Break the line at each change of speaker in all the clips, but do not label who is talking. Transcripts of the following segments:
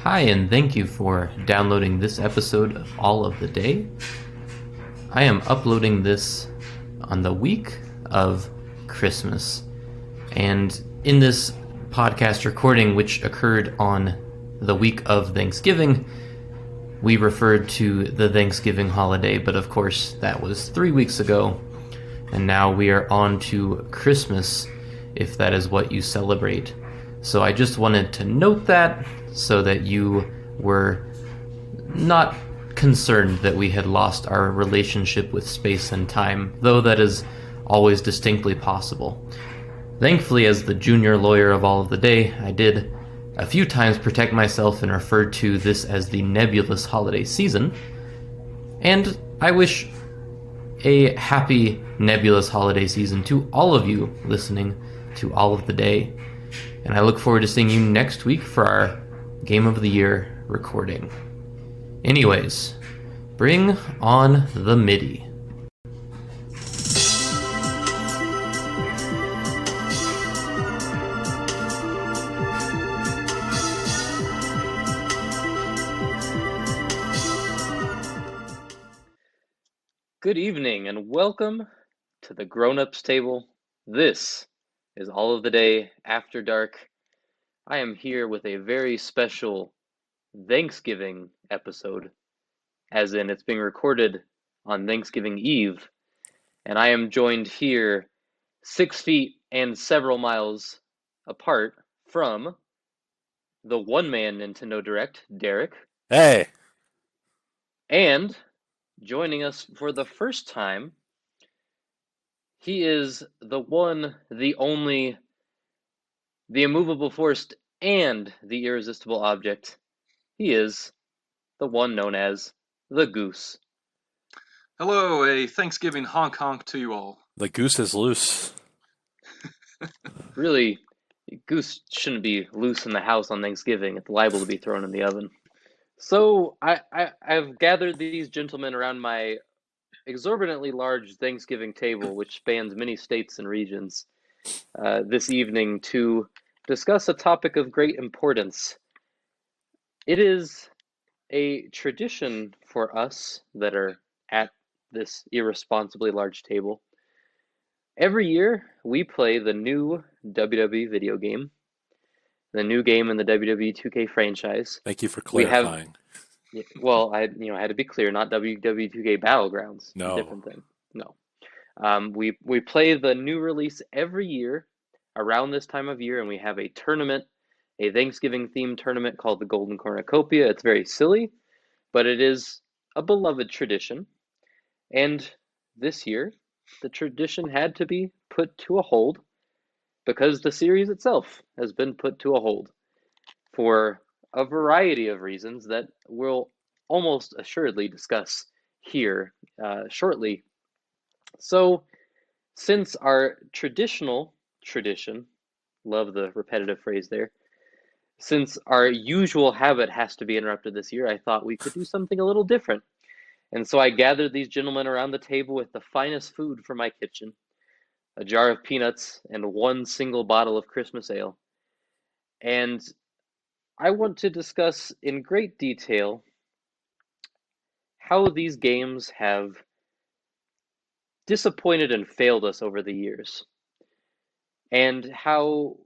Hi, and thank you for downloading this episode of All of the Day. I am uploading this on the week of Christmas. And in this podcast recording, which occurred on the week of Thanksgiving, we referred to the Thanksgiving holiday, but of course that was 3 weeks ago. And now we are on to Christmas, if that is what you celebrate. So I just wanted to note that so that you were not concerned that we had lost our relationship with space and time, though that is always distinctly possible. Thankfully, as the junior lawyer of All of the Day, I did a few times protect myself and refer to this as the nebulous holiday season. And I wish a happy nebulous holiday season to all of you listening to All of the Day. And I look forward to seeing you next week for our Game of the Year recording. Anyways, bring on the MIDI.
Good evening and welcome to the Grown-Ups Table. This is All of the Day After Dark. I am here with a very special Thanksgiving episode, as in it's being recorded on Thanksgiving Eve, and I am joined here 6 feet and several miles apart from the one man Nintendo Direct, Derek.
Hey!
And joining us for the first time, he is the one, the only, the immovable force, and the irresistible object. He is the one known as the Goose.
Hello, a Thanksgiving honk honk to you all.
The goose is loose.
Really, Goose shouldn't be loose in the house on Thanksgiving. It's liable to be thrown in the oven. So I've gathered these gentlemen around my exorbitantly large Thanksgiving table, which spans many states and regions, this evening to discuss a topic of great importance. It is a tradition for us that are at this irresponsibly large table. Every year, we play the new WWE video game, the new game in the WWE 2K franchise.
Thank you for
We have-
clarifying.
Well, I had to be clear, not WWE 2K Battlegrounds.
No.
Different thing. No. We play the new release every year around this time of year, and we have a tournament, a Thanksgiving-themed tournament called the Golden Cornucopia. It's very silly, but it is a beloved tradition. And this year, the tradition had to be put to a hold because the series itself has been put to a hold for a variety of reasons that we'll almost assuredly discuss here shortly. So, since our traditional tradition, love the repetitive phrase there, since our usual habit has to be interrupted this year, I thought we could do something a little different. And so I gathered these gentlemen around the table with the finest food from my kitchen, a jar of peanuts, and one single bottle of Christmas ale. And I want to discuss in great detail how these games have disappointed and failed us over the years, and how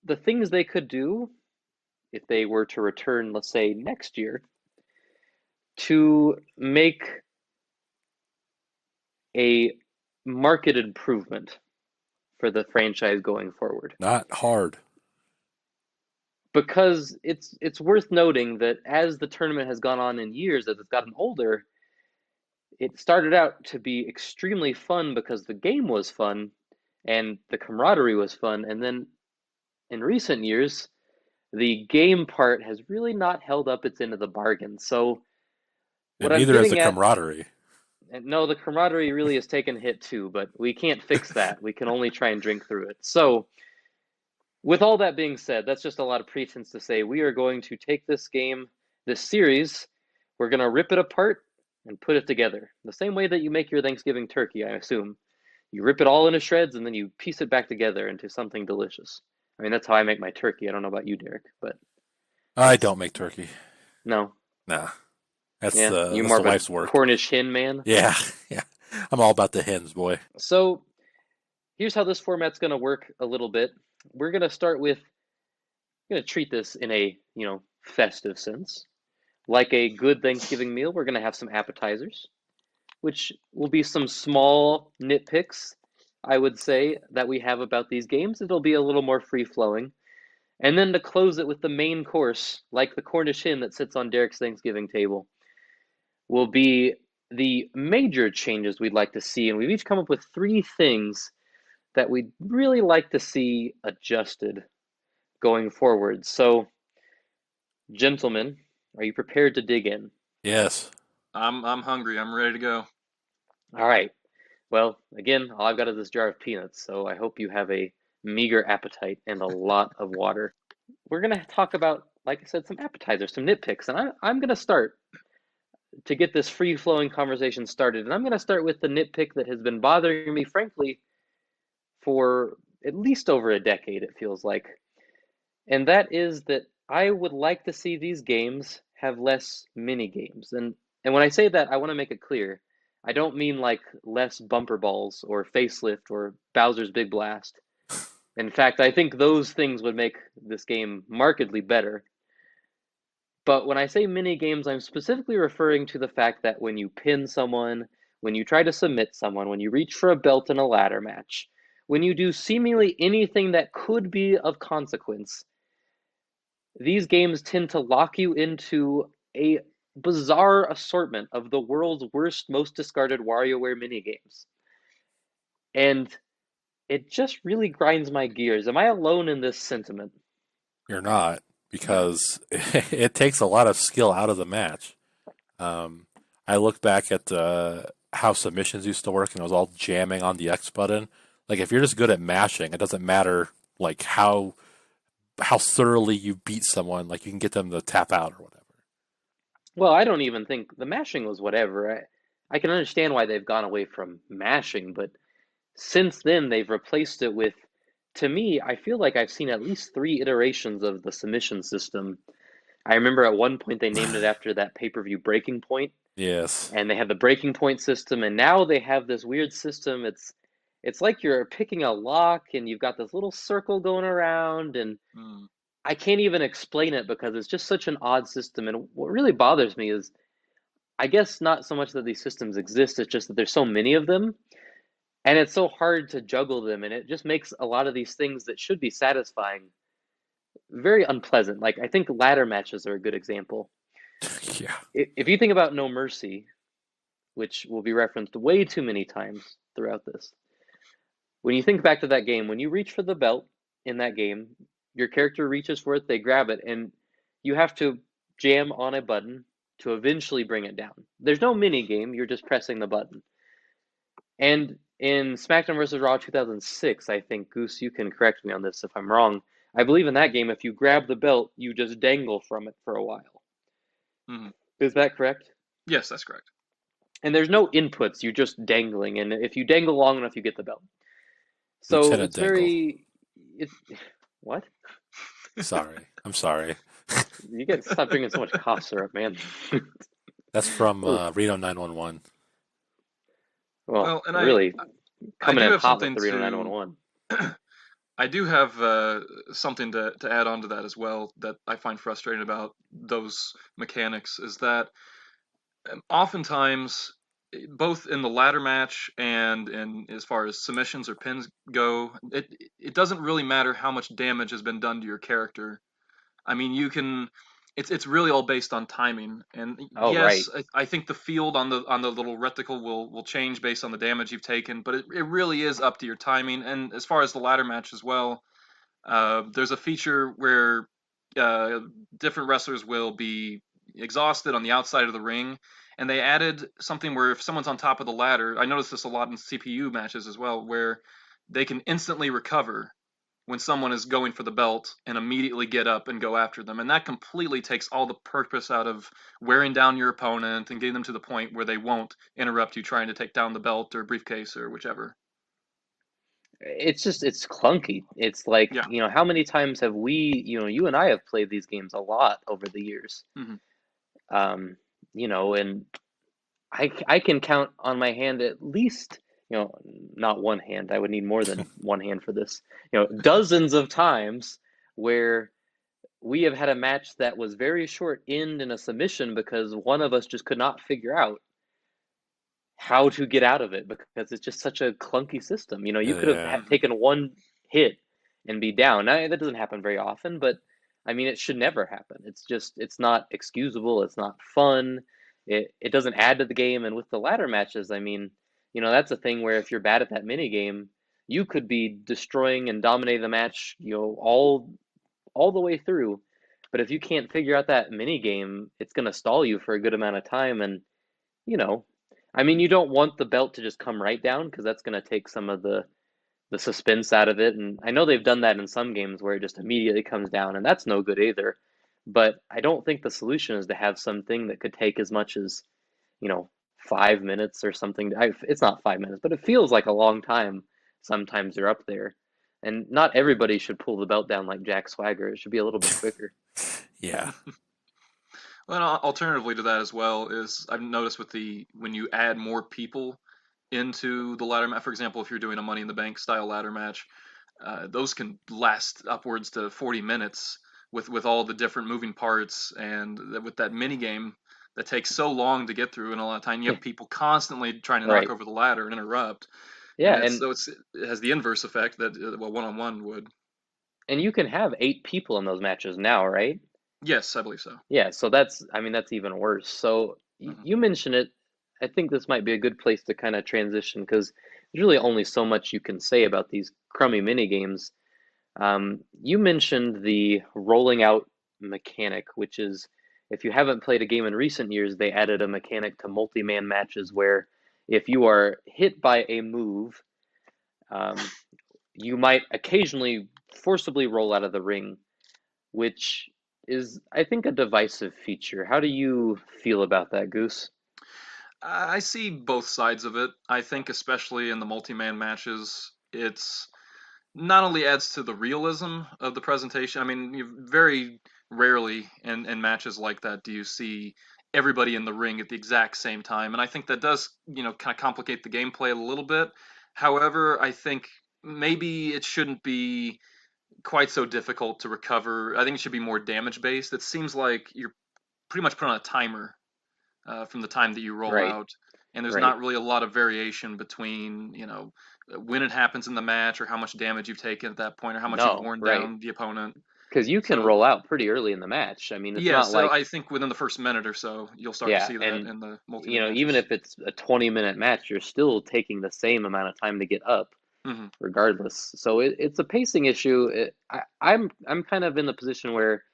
the things they could do if they were to return, let's say, next year, to make a market improvement for the franchise going forward.
Not hard.
Because it's worth noting that as the tournament has gone on in years, as it's gotten older, it started out to be extremely fun because the game was fun and the camaraderie was fun, and then in recent years, the game part has really not held up its end of the bargain. So
And neither has the camaraderie.
No, the camaraderie really has taken a hit too, but we can't fix that. We can only try and drink through it. So, with all that being said, that's just a lot of pretense to say we are going to take this game, this series, we're going to rip it apart and put it together. The same way that you make your Thanksgiving turkey, I assume. You rip it all into shreds and then you piece it back together into something delicious. I mean, that's how I make my turkey. I don't know about you, Derek, but
I don't make turkey.
No.
Nah. That's
Yeah,
the
you're more of a
wife's work.
Cornish hen man.
Yeah. Yeah. I'm all about the hens, boy.
So here's how this format's going to work a little bit. We're going to start with, going to treat this in a, festive sense. Like a good Thanksgiving meal, we're going to have some appetizers, which will be some small nitpicks, I would say, that we have about these games. It'll be a little more free-flowing. And then to close it with the main course, like the Cornish hen that sits on Derek's Thanksgiving table, will be the major changes we'd like to see. And we've each come up with 3 things that we'd really like to see adjusted going forward. So, gentlemen, are you prepared to dig in?
Yes.
I'm hungry. I'm ready to go.
All right. Well, again, all I've got is this jar of peanuts, so I hope you have a meager appetite and a lot of water. We're going to talk about, like I said, some appetizers, some nitpicks, and I'm going to start to get this free-flowing conversation started. And I'm going to start with the nitpick that has been bothering me, frankly, for at least over a decade, it feels like. And that is that I would like to see these games have less mini games. And when I say that, I want to make it clear. I don't mean like less bumper balls or facelift or Bowser's Big Blast. In fact, I think those things would make this game markedly better. But when I say mini games, I'm specifically referring to the fact that when you pin someone, when you try to submit someone, when you reach for a belt in a ladder match, when you do seemingly anything that could be of consequence, these games tend to lock you into a bizarre assortment of the world's worst, most discarded WarioWare minigames. And it just really grinds my gears. Am I alone in this sentiment?
You're not, because it takes a lot of skill out of the match. I look back at how submissions used to work, and it was all jamming on the X button. Like, if you're just good at mashing, it doesn't matter like how thoroughly you beat someone. Like, you can get them to tap out or whatever.
Well, I don't even think the mashing was whatever. I can understand why they've gone away from mashing, but since then they've replaced it with, to me, I feel like I've seen at least 3 iterations of the submission system. I remember at one point they named it after that pay-per-view Breaking Point.
Yes.
And they had the Breaking Point system, and now they have this weird system. It's like you're picking a lock and you've got this little circle going around, and I can't even explain it because it's just such an odd system. And what really bothers me is, I guess not so much that these systems exist, it's just that there's so many of them, and it's so hard to juggle them, and it just makes a lot of these things that should be satisfying very unpleasant. Like, I think ladder matches are a good example.
Yeah.
If you think about No Mercy, which will be referenced way too many times throughout this, when you think back to that game, when you reach for the belt in that game, your character reaches for it, they grab it, and you have to jam on a button to eventually bring it down. There's no mini game, you're just pressing the button. And in SmackDown vs. Raw 2006, I think, Goose, you can correct me on this if I'm wrong, I believe in that game, if you grab the belt, you just dangle from it for a while.
Mm-hmm.
Is that correct?
Yes, that's correct.
And there's no inputs, you're just dangling, and if you dangle long enough, you get the belt. So
Lieutenant
it's
Dangle.
What?
Sorry. I'm sorry.
You gotta stop drinking so much cough syrup, man.
That's from Reno 911.
Well,
and
really, coming
I
in
have
hot with
something
the Reno
to
911.
I do have something to add on to that as well that I find frustrating about those mechanics is that oftentimes, both in the ladder match and in as far as submissions or pins go, it doesn't really matter how much damage has been done to your character. I mean, you can. It's really all based on timing, and
Oh,
yes,
right.
I think the field on the little reticle will change based on the damage you've taken, but it really is up to your timing. And as far as the ladder match as well, there's a feature where different wrestlers will be exhausted on the outside of the ring, and they added something where if someone's on top of the ladder, I noticed this a lot in CPU matches as well, where they can instantly recover when someone is going for the belt and immediately get up and go after them. And that completely takes all the purpose out of wearing down your opponent and getting them to the point where they won't interrupt you trying to take down the belt or briefcase or whichever.
it's clunky. It's like,
Yeah.
how many times have we, you and I have played these games a lot over the years.
Hmm.
Um, and I can count on my hand at least, not one hand. I would need more than one hand for this. Dozens of times where we have had a match that was very short end in a submission because one of us just could not figure out how to get out of it because it's just such a clunky system. You could have
Yeah.
taken one hit and be down. Now, that doesn't happen very often, but I mean, it should never happen. It's not excusable. It's not fun. It doesn't add to the game. And with the ladder matches, I mean, that's a thing where if you're bad at that mini game, you could be destroying and dominating the match, all the way through. But if you can't figure out that mini game, it's going to stall you for a good amount of time. And you know, I mean, you don't want the belt to just come right down because that's going to take some of the suspense out of it. And I know they've done that in some games where it just immediately comes down, and that's no good either. But I don't think the solution is to have something that could take as much as, 5 minutes or something. It's not 5 minutes, but it feels like a long time. Sometimes they're up there. And not everybody should pull the belt down like Jack Swagger. It should be a little bit quicker.
Yeah.
Well, alternatively to that as well is I've noticed when you add more people into the ladder match. For example, if you're doing a Money in the Bank style ladder match, those can last upwards to 40 minutes with all the different moving parts and with that mini game that takes so long to get through, and a lot of time you have people constantly trying to knock
Right.
over the ladder and interrupt,
Yeah,
and
and
it has the inverse effect that one on one would.
and you can have 8 people in those matches now, right?
Yes, I believe so.
Yeah, so I mean, that's even worse. So
Hmm.
you mentioned it. I think this might be a good place to kind of transition because there's really only so much you can say about these crummy mini games. You mentioned the rolling out mechanic, which is if you haven't played a game in recent years, they added a mechanic to multi-man matches where if you are hit by a move, um, you might occasionally forcibly roll out of the ring, which is, I think, a divisive feature. How do you feel about that, Goose?
I see both sides of it. I think especially in the multi-man matches, it's not only adds to the realism of the presentation. I mean, very rarely in matches like that do you see everybody in the ring at the exact same time, and I think that does kind of complicate the gameplay a little bit. However, I think maybe it shouldn't be quite so difficult to recover. I think it should be more damage based. It seems like you're pretty much put on a timer from the time that you roll
Right,
out, and there's
right.
not really a lot of variation between when it happens in the match or how much damage you've taken at that point or how much you've
No,
worn
right.
down the opponent.
Because you can
So
roll out pretty early in the match. I mean, it's
yeah,
not
so
like,
I think within the first minute or so you'll start to
yeah,
see that
and
in the multi-man
even
matches.
if it's a 20-minute match, you're still taking the same amount of time to get up,
Hmm.
regardless. So it's a pacing issue. I'm kind of in the position where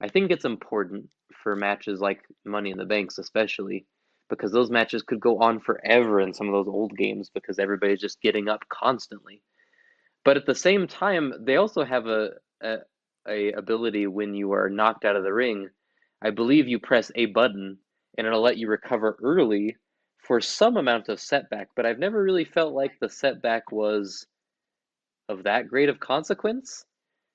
I think it's important for matches like Money in the Banks, especially because those matches could go on forever in some of those old games because everybody's just getting up constantly. But at the same time, they also have a ability when you are knocked out of the ring. I believe you press a button and it'll let you recover early for some amount of setback, but I've never really felt like the setback was of that great of consequence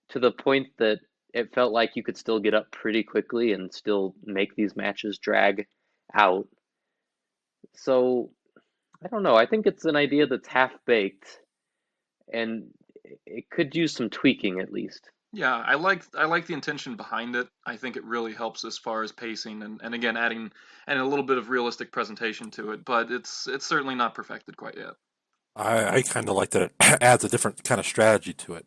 to the point that it felt like you could still get up pretty quickly and still make these matches drag out. So, I don't know. I think it's an idea that's half baked and it could use some tweaking at least.
Yeah, I like the intention behind it. I think it really helps as far as pacing and again adding and a little bit of realistic presentation to it, but it's certainly not perfected quite yet.
I kind of like that it adds a different kind of strategy to it.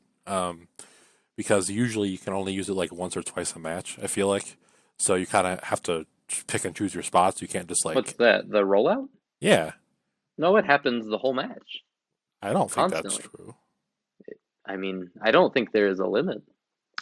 Because usually you can only use it like once or twice a match, I feel like. So you kind of have to pick and choose your spots. You can't just
What's
like,
that? The rollout?
yeah,
No, it happens the whole match,
I don't think that's
constantly.
true.
I mean, I don't think there is a limit.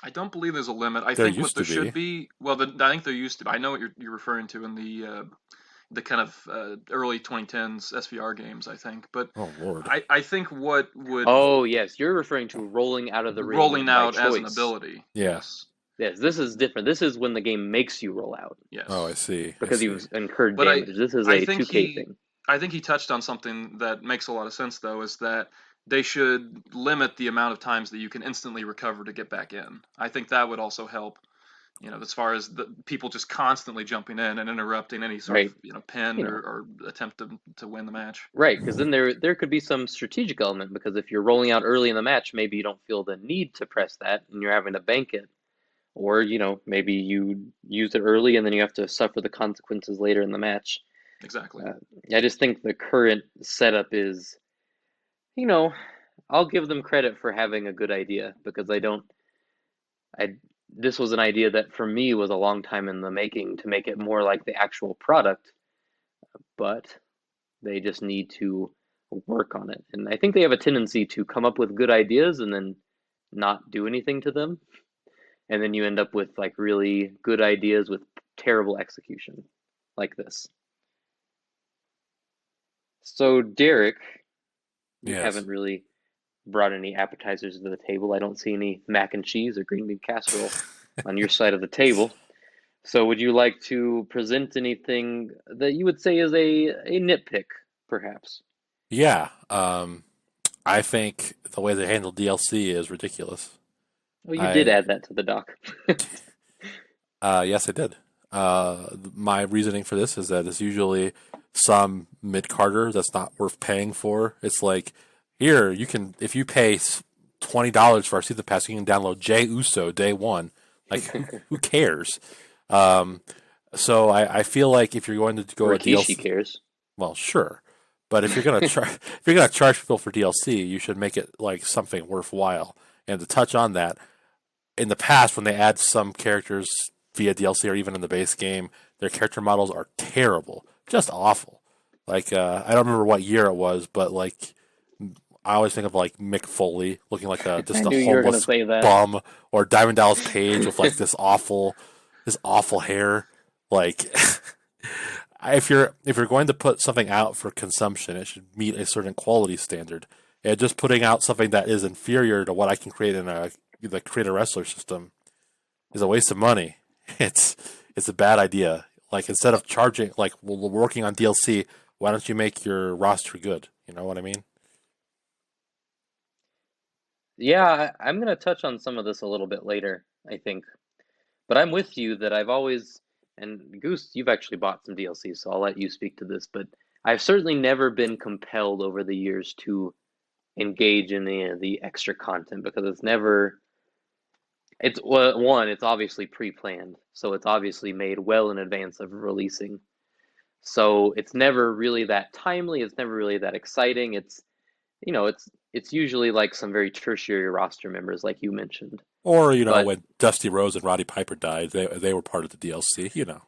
I don't believe there's a limit. I
There
think what
used
there
to
should
be.
be, well, I think there used to be. I know what you're referring to in the kind of early 2010s SVR games, I think. But
Oh, Lord.
I think what would
Oh, yes, you're referring to rolling out of the ring
rolling
by
out as an
choice.
ability.
Yeah.
Yes.
Yes, this is different. This is when the game makes you roll out
Oh, I
Yes.
see. I
because
see.
you've incurred
But
damage. This is
I
a
think
2K
he
thing.
I think he touched on something that makes a lot of sense though, is that they should limit the amount of times that you can instantly recover to get back in. I think that would also help, as far as the people just constantly jumping in and interrupting any sort of,
Right.
pin
You
or,
know,
or attempt to win the match.
right, because then there could be some strategic element, because if you're rolling out early in the match, maybe you don't feel the need to press that and you're having to bank it. Or, maybe you use it early and then you have to suffer the consequences later in the match.
Exactly.
I just think the current setup is, you know, I'll give them credit for having a good idea, because this was an idea that for me was a long time in the making to make it more like the actual product, but they just need to work on it. And I think they have a tendency to come up with good ideas and then not do anything to them. And then you end up with like really good ideas with terrible execution, like this. So, Derek, you
Yes.
haven't really brought any appetizers to the table. I don't see any mac and cheese or green bean casserole on your side of the table. So, would you like to present anything that you would say is a nitpick, perhaps?
Yeah. I think the way they handle DLC is ridiculous.
Well, you did
I
add that to the doc.
Yes, I did. My reasoning for this is that it's usually some mid carder that's not worth paying for. It's like, here you can, if you pay $20 for our season pass, you can download Jey Uso day one. Like, who cares? Um, so I feel like if you're going to go a
Rikishi
DLC,
cares.
well, sure, but if you're gonna if you're gonna charge people for DLC, you should make it like something worthwhile. And to touch on that, in the past, when they add some characters via DLC or even in the base game, their character models are terrible, just awful. Like I don't remember what year it was, but like I always think of like Mick Foley looking like
I
just a
knew you were going to
homeless
say that.
bum, or Diamond Dallas Page with like this awful hair. Like if you're going to put something out for consumption, it should meet a certain quality standard. And just putting out something that is inferior to what I can create in the create a wrestler system is a waste of money. It's it's a bad idea. Like instead of charging, like we're working on DLC, why don't you make your roster good? You know what I mean?
Yeah, I'm going to touch on some of this a little bit later, I think. But I'm with you that I've always, and Goose, you've actually bought some DLC, so I'll let you speak to this, but I've certainly never been compelled over the years to engage in the extra content, because it's well, one, it's obviously pre-planned, so it's obviously made well in advance of releasing. So it's never really that timely, it's never really that exciting. It's usually like some very tertiary roster members like you mentioned.
Or
But
when Dusty Rose and Roddy Piper died, they were part of the DLC.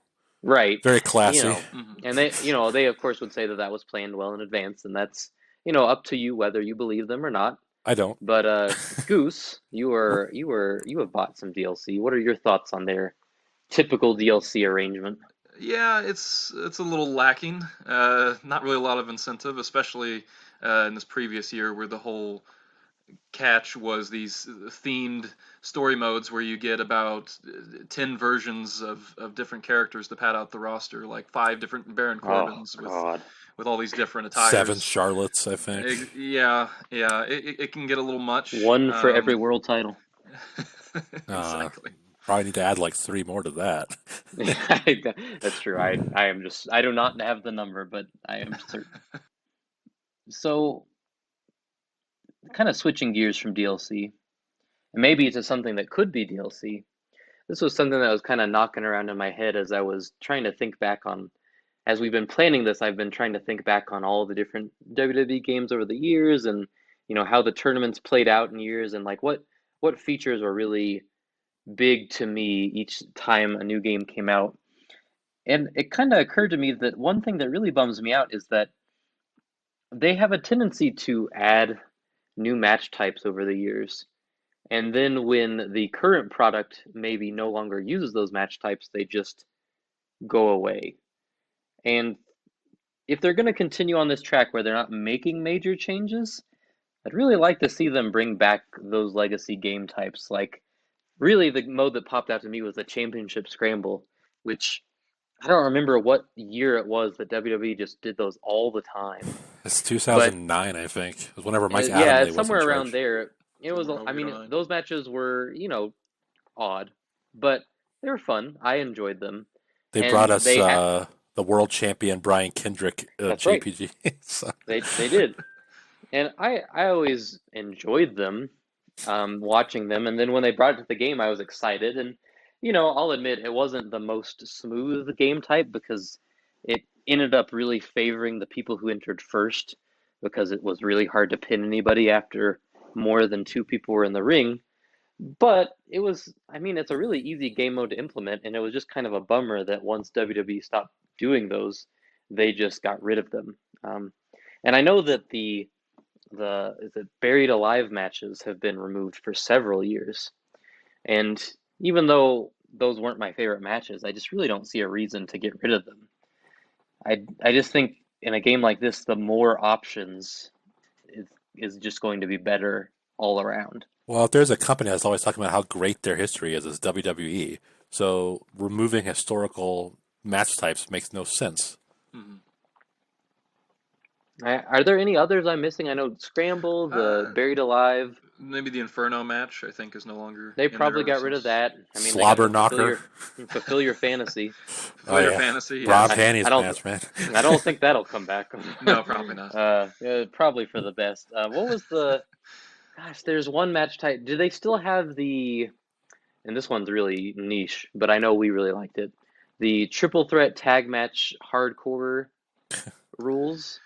right,
Very
you
classy.
know, and they of course would say that that was planned well in advance, and that's, up to you whether you believe them or not.
I don't.
But Goose, you have bought some DLC. What are your thoughts on their typical DLC arrangement?
Yeah, it's a little lacking. Not really a lot of incentive, especially in this previous year where the whole catch was these themed story modes where you get about 10 versions of different characters to pad out the roster, like 5 different Baron
Oh
Corbins
God.
with all these different
Seven
attires.
Charlottes, I think.
Yeah, yeah, it can get a little much.
One for every world title.
Uh,
Exactly.
Probably need to add like three more to that.
That's true. I do not have the number, but I am certain. So, kind of switching gears from DLC, and maybe to something that could be DLC. This was something that was kind of knocking around in my head as I was trying to think back on, as we've been planning this, I've been trying to think back on all the different WWE games over the years, and how the tournaments played out in years, and like what features were really big to me each time a new game came out. And it kind of occurred to me that one thing that really bums me out is that they have a tendency to add new match types over the years. And then when the current product maybe no longer uses those match types, they just go away. And if they're going to continue on this track where they're not making major changes, I'd really like to see them bring back those legacy game types. Like, really, the mode that popped out to me was the Championship Scramble, which I don't remember what year it was that WWE just did those all the time.
It's 2009, I think. It was whenever Mike
Yeah,
Adamle
it's
was in
somewhere around
charge.
there. It was.
Somewhere
I mean,
08, 09.
those matches were, odd, but they were fun. I enjoyed them,
They brought
and
us
they had.
the world champion Brian Kendrick
That's right.
JPG. So,
They did, and I always enjoyed them, watching them. And then when they brought it to the game, I was excited. And I'll admit it wasn't the most smooth game type because it ended up really favoring the people who entered first because it was really hard to pin anybody after more than two people were in the ring. But it was, I mean, it's a really easy game mode to implement, and it was just kind of a bummer that once WWE stopped doing those, they just got rid of them. And I know that the is it buried alive matches have been removed for several years, and even though those weren't my favorite matches, I just really don't see a reason to get rid of them. I just think in a game like this, the more options is is just going to be better all around.
well, if there's a company that's always talking about how great their history is, it's WWE. So removing historical match types makes no sense.
Hmm.
Are there any others I'm missing? I know Scramble, the Buried Alive.
Maybe the Inferno match, I think, is no longer
They
in there
probably
ever
got rid of
since
that. I mean, they got
Slobber
to
knocker.
fulfill your fantasy.
Oh
Fighter
yeah,
Fantasy.
Rob
Yes.
Haney's
I don't
match, man.
I don't think that'll come back.
No, probably not.
Yeah, probably for the best. What was the? Gosh, there's one match type. Do they still have the? And this one's really niche, but I know we really liked it. The triple threat tag match hardcore rules,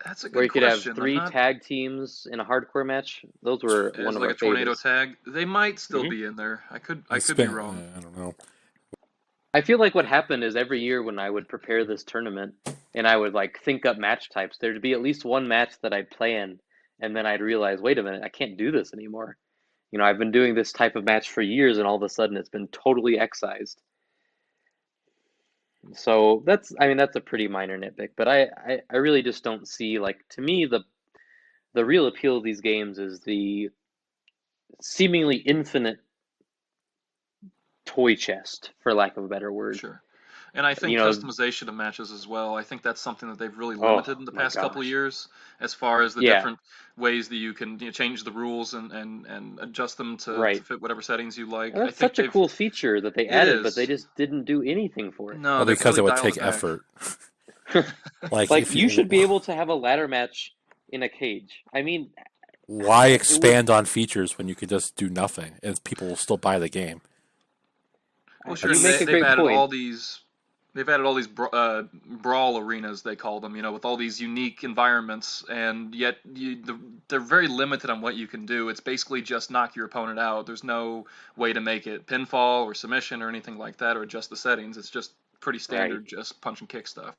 That's a
where
good
you could have
question. I'm
three
not
tag teams in a hardcore match. Those were one
as
of
like
our
a tornado
favorites.
tag. They might still
Hmm.
be in there. I could
It's
be
been,
wrong.
I don't know.
I feel like what happened is every year when I would prepare this tournament and I would like think up match types, there'd be at least one match that I'd plan, and then I'd realize, wait a minute, I can't do this anymore. I've been doing this type of match for years, and all of a sudden it's been totally excised. So I mean, that's a pretty minor nitpick, but I really just don't see, like, to me, the real appeal of these games is the seemingly infinite toy chest, for lack of a better word.
Sure. And I think
You know,
customization of matches as well. I think that's something that they've really
oh
limited in the
my
past couple of
gosh.
years, as far as the
Yeah,
different ways that you can change the rules and adjust them to
right.
fit whatever settings you like.
And
I
that's
think
such a
they've
cool feature that they
it
added, but they
is.
just didn't do anything for
No,
Well,
they've
because
really
it would
dialed
take
it back.
effort.
it.
Like
Like,
if
you
you,
should be able to have a ladder match in a cage. I mean,
why
it would.
expand on features when you could just do nothing and people will still buy the game?
Well, sure,
You
and
make a
they've
great
added
point.
all these. They've added all these brawl arenas, they call them, with all these unique environments, and yet they're very limited on what you can do. It's basically just knock your opponent out. There's no way to make it pinfall or submission or anything like that, or adjust the settings. It's just pretty
Right.
standard, just punch and kick stuff.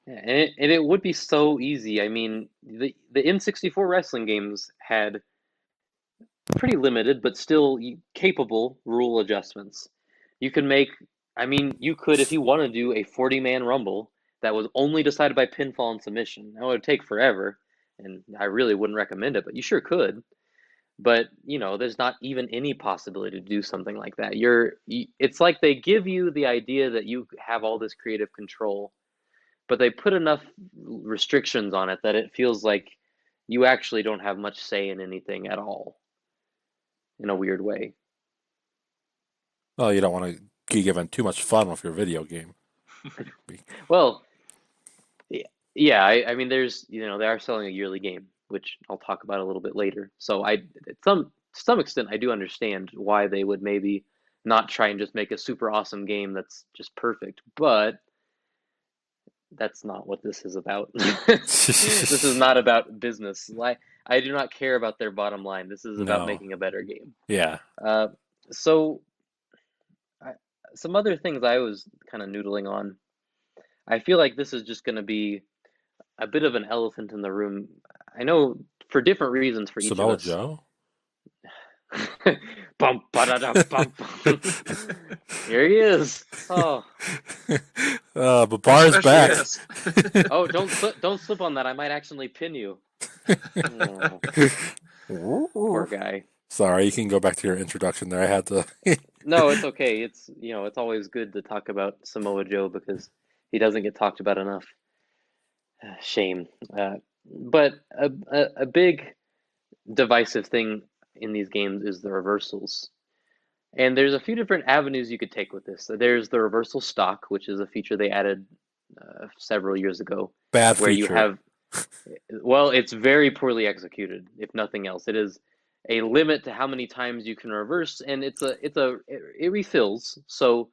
Yeah, and it would be so easy. I mean, the N64 wrestling games had pretty limited but still capable rule adjustments. You can make, I mean, you could, if you want to do a 40-man rumble that was only decided by pinfall and submission. That would take forever, and I really wouldn't recommend it, but you sure could. But, there's not even any possibility to do something like that. It's like they give you the idea that you have all this creative control, but they put enough restrictions on it that it feels like you actually don't have much say in anything at all, in a weird way.
Well, you don't want to be given too much fun with your video game.
Well, yeah, I mean, they are selling a yearly game, which I'll talk about a little bit later. So to some extent, I do understand why they would maybe not try and just make a super awesome game that's just perfect, but that's not what this is about. This is not about business. I do not care about their bottom line. This is about
No.
making a better game.
Yeah.
So some other things I was kind of noodling on. I feel like this is just going to be a bit of an elephant in the room. I know for different reasons for each of
Samoa
us.
Joe?
Bum, ba-da-da, bum, bum. Here he is. Oh,
But Bar's
Special
back.
guest.
oh, don't slip on that. I might accidentally pin you. Oh, poor guy.
Sorry, you can go back to your introduction there. I had to.
No, it's okay. It's always good to talk about Samoa Joe because he doesn't get talked about enough. Shame. But a big divisive thing in these games is the reversals. And there's a few different avenues you could take with this. So there's the reversal stock, which is a feature they added several years ago,
Bad
where you
feature.
have, well, it's very poorly executed, if nothing else. It is a limit to how many times you can reverse, and it refills. So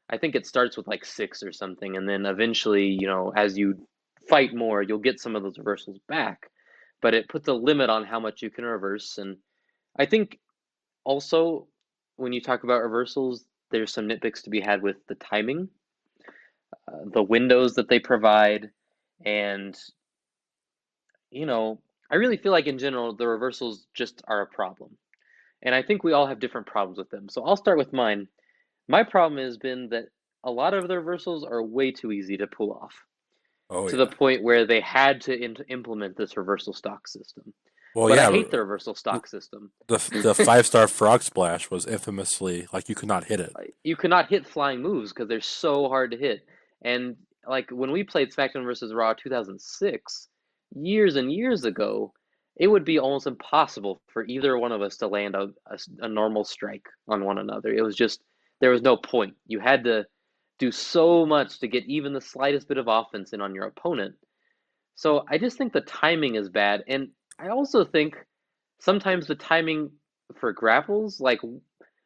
I think it starts with like six or something, and then eventually, as you fight more, you'll get some of those reversals back. But it puts a limit on how much you can reverse, and I think also when you talk about reversals, there's some nitpicks to be had with the timing, the windows that they provide, and you know, I really feel like in general the reversals just are a problem. And I think we all have different problems with them. So I'll start with mine. My problem has been that a lot of the reversals are way too easy to pull off,
Oh
to the
yeah.
point where they had to implement this reversal stock system.
Well,
But I
yeah.
hate the reversal stock system.
The 5-star frog splash was infamously like you could not hit it.
You cannot hit flying moves because they're so hard to hit. And like when we played SmackDown versus Raw 2006, years and years ago, it would be almost impossible for either one of us to land a normal strike on one another. It was just, there was no point. You had to do so much to get even the slightest bit of offense in on your opponent. So I just think the timing is bad. And I also think sometimes the timing for grapples, like,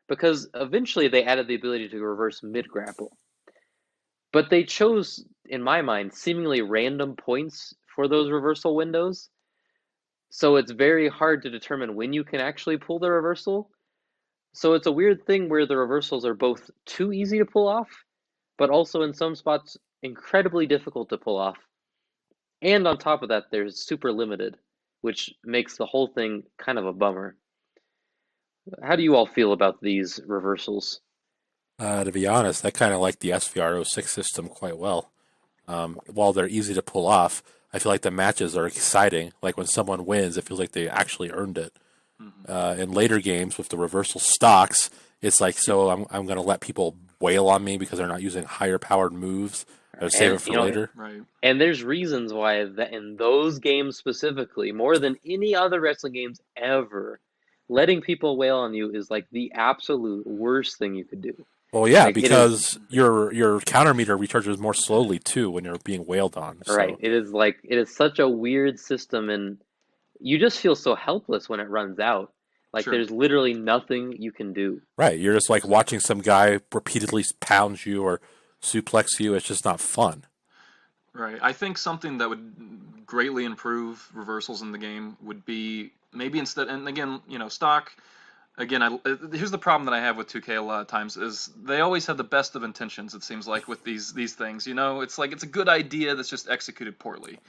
because eventually they added the ability to reverse mid grapple. But they chose, in my mind, seemingly random points for those reversal windows. So it's very hard to determine when you can actually pull the reversal. So it's a weird thing where the reversals are both too easy to pull off, but also in some spots incredibly difficult to pull off. And on top of that, they're super limited, which makes the whole thing kind of a bummer. How do you all feel about these reversals?
To be honest, I kind of like the SVR06 system quite well. While they're easy to pull off, I feel like the matches are exciting. Like when someone wins, it feels like they actually earned it.
Mm-hmm.
In later games with the reversal stocks, it's like, so I'm going to let people wail on me because they're not using higher powered moves or save
And
it for later.
Right.
and there's reasons why that in those games specifically, more than any other wrestling games ever, letting people wail on you is like the absolute worst thing you could do.
Well, yeah,
Like it is
because your counter meter recharges more slowly too when you're being wailed on.
right.
So
It is such a weird system, and you just feel so helpless when it runs out. Like
Sure.
there's literally nothing you can do.
right, you're just like watching some guy repeatedly pound you or suplex you. It's just not fun.
Right. I think something that would greatly improve reversals in the game would be maybe instead, and again, stock. Again, here's the problem that I have with 2K a lot of times is they always have the best of intentions. It seems like with these things, it's like it's a good idea that's just executed poorly.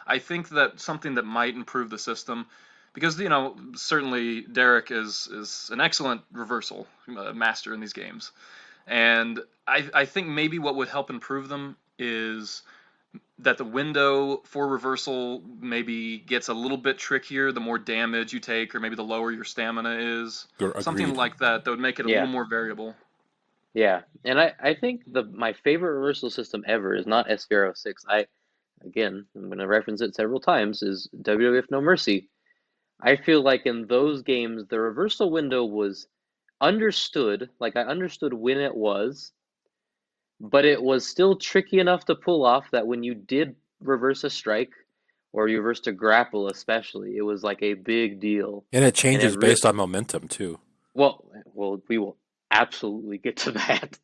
I think that something that might improve the system, because certainly Derek is an excellent reversal master in these games, and I think maybe what would help improve them is that the window for reversal maybe gets a little bit trickier the more damage you take, or maybe the lower your stamina is. Something
Agreed.
like that would make it a little
Yeah.
more variable.
Yeah. And I think my favorite reversal system ever is not SVR06. Again, I'm gonna reference it several times, is WWF No Mercy. I feel like in those games the reversal window was understood, like I understood when it was, but it was still tricky enough to pull off that when you did reverse a strike or you reversed a grapple especially, it was like a big deal.
And it
And
changes based on momentum too.
well, we will absolutely get to that.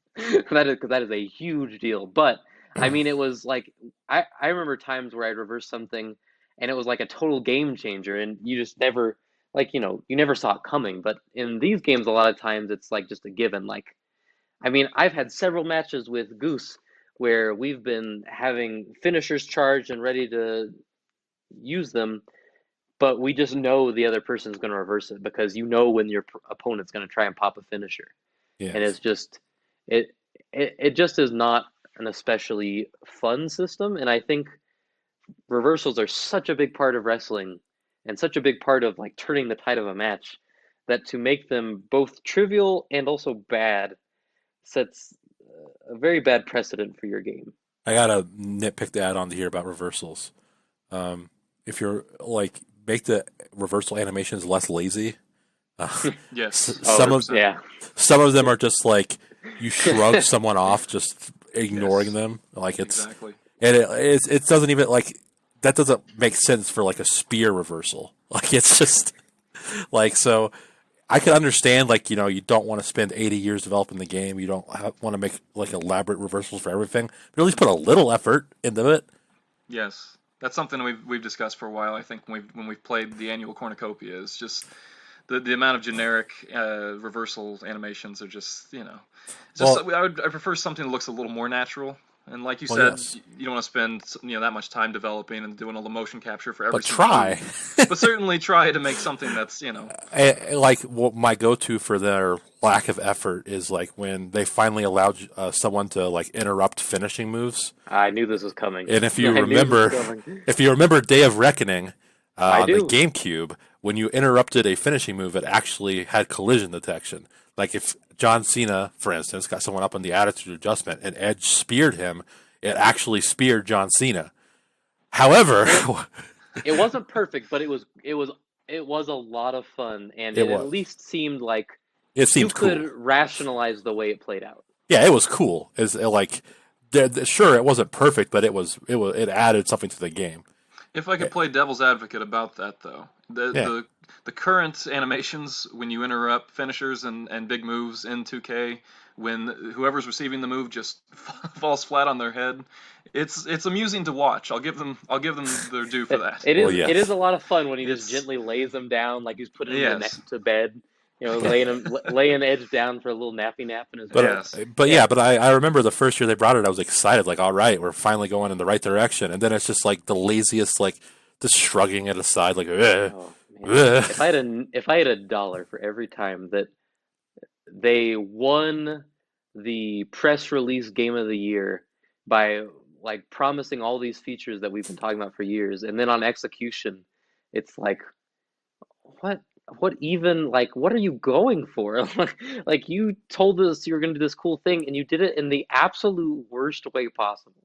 That is a huge deal. But I mean, it was like I remember times where I'd reverse something and it was like a total game changer, and you just never, like, you never saw it coming. But in these games, a lot of times it's like just a given. Like, I mean, I've had several matches with Goose where we've been having finishers charged and ready to use them, but we just know the other person's going to reverse it because when your opponent's going to try and pop a finisher. And it's
Yes.
just it, it just is not an especially fun system. And I think reversals are such a big part of wrestling and such a big part of like turning the tide of a match, that to make them both trivial and also bad sets a very bad precedent for your game.
I got a nitpick to add on to here about reversals. Um, if you're like make the reversal animations less lazy.
Yes.
Some of
100%.
Yeah.
some of them are just like you shrug someone off, just ignoring
Yes.
them. Like it's
Exactly.
and it doesn't even like that doesn't make sense for like a spear reversal. Like it's just like so. I can understand like you don't want to spend 80 years developing the game. You don't want to make like elaborate reversals for everything, but at least put a little effort into it.
Yes. That's something we've discussed for a while. I think when we've played the annual cornucopia is just the amount of generic reversal animations are just it's just
Well,
I prefer something that looks a little more natural. And like you
well,
said,
yes,
you don't want to spend that much time developing and doing all the motion capture for every
but
single
try.
move. But certainly try to make something that's
Like what my go-to for their lack of effort is like when they finally allowed someone to like interrupt finishing moves.
I knew this was coming.
And if you
I knew this was
remember,
coming.
if you remember Day of Reckoning
I
on the
do.
GameCube, when you interrupted a finishing move, it actually had collision detection. Like if John Cena, for instance, got someone up on the attitude adjustment and Edge speared him, it actually speared John Cena. However,
It wasn't perfect, but it was a lot of fun, and
it
it at
was.
least seemed like
It
you
seemed
could
cool.
rationalize the way it played out.
Yeah, it was cool. It's like, sure, it wasn't perfect, but it added something to the game.
If I could play devil's advocate about that, though,
Yeah.
the current animations when you interrupt finishers and big moves in 2K, when whoever's receiving the move just falls flat on their head, it's amusing to watch. I'll give them their due for that.
It
Well,
is
yes.
it is a lot of fun when he just
It's
gently lays them down, like he's putting him
yes,
to bed, laying Edge down for a little nappy nap in his
But
bed.
yes,
yeah, but I remember the first year they brought it, I was excited, like, all right, we're finally going in the right direction. And then it's just like the laziest, like just shrugging it aside, like,
Oh man,
ugh.
if I had $1 for every time that they won the press release game of the year by like promising all these features that we've been talking about for years, and then on execution, it's like what what even like what are you going for? Like you told us you were going to do this cool thing, and you did it in the absolute worst way possible.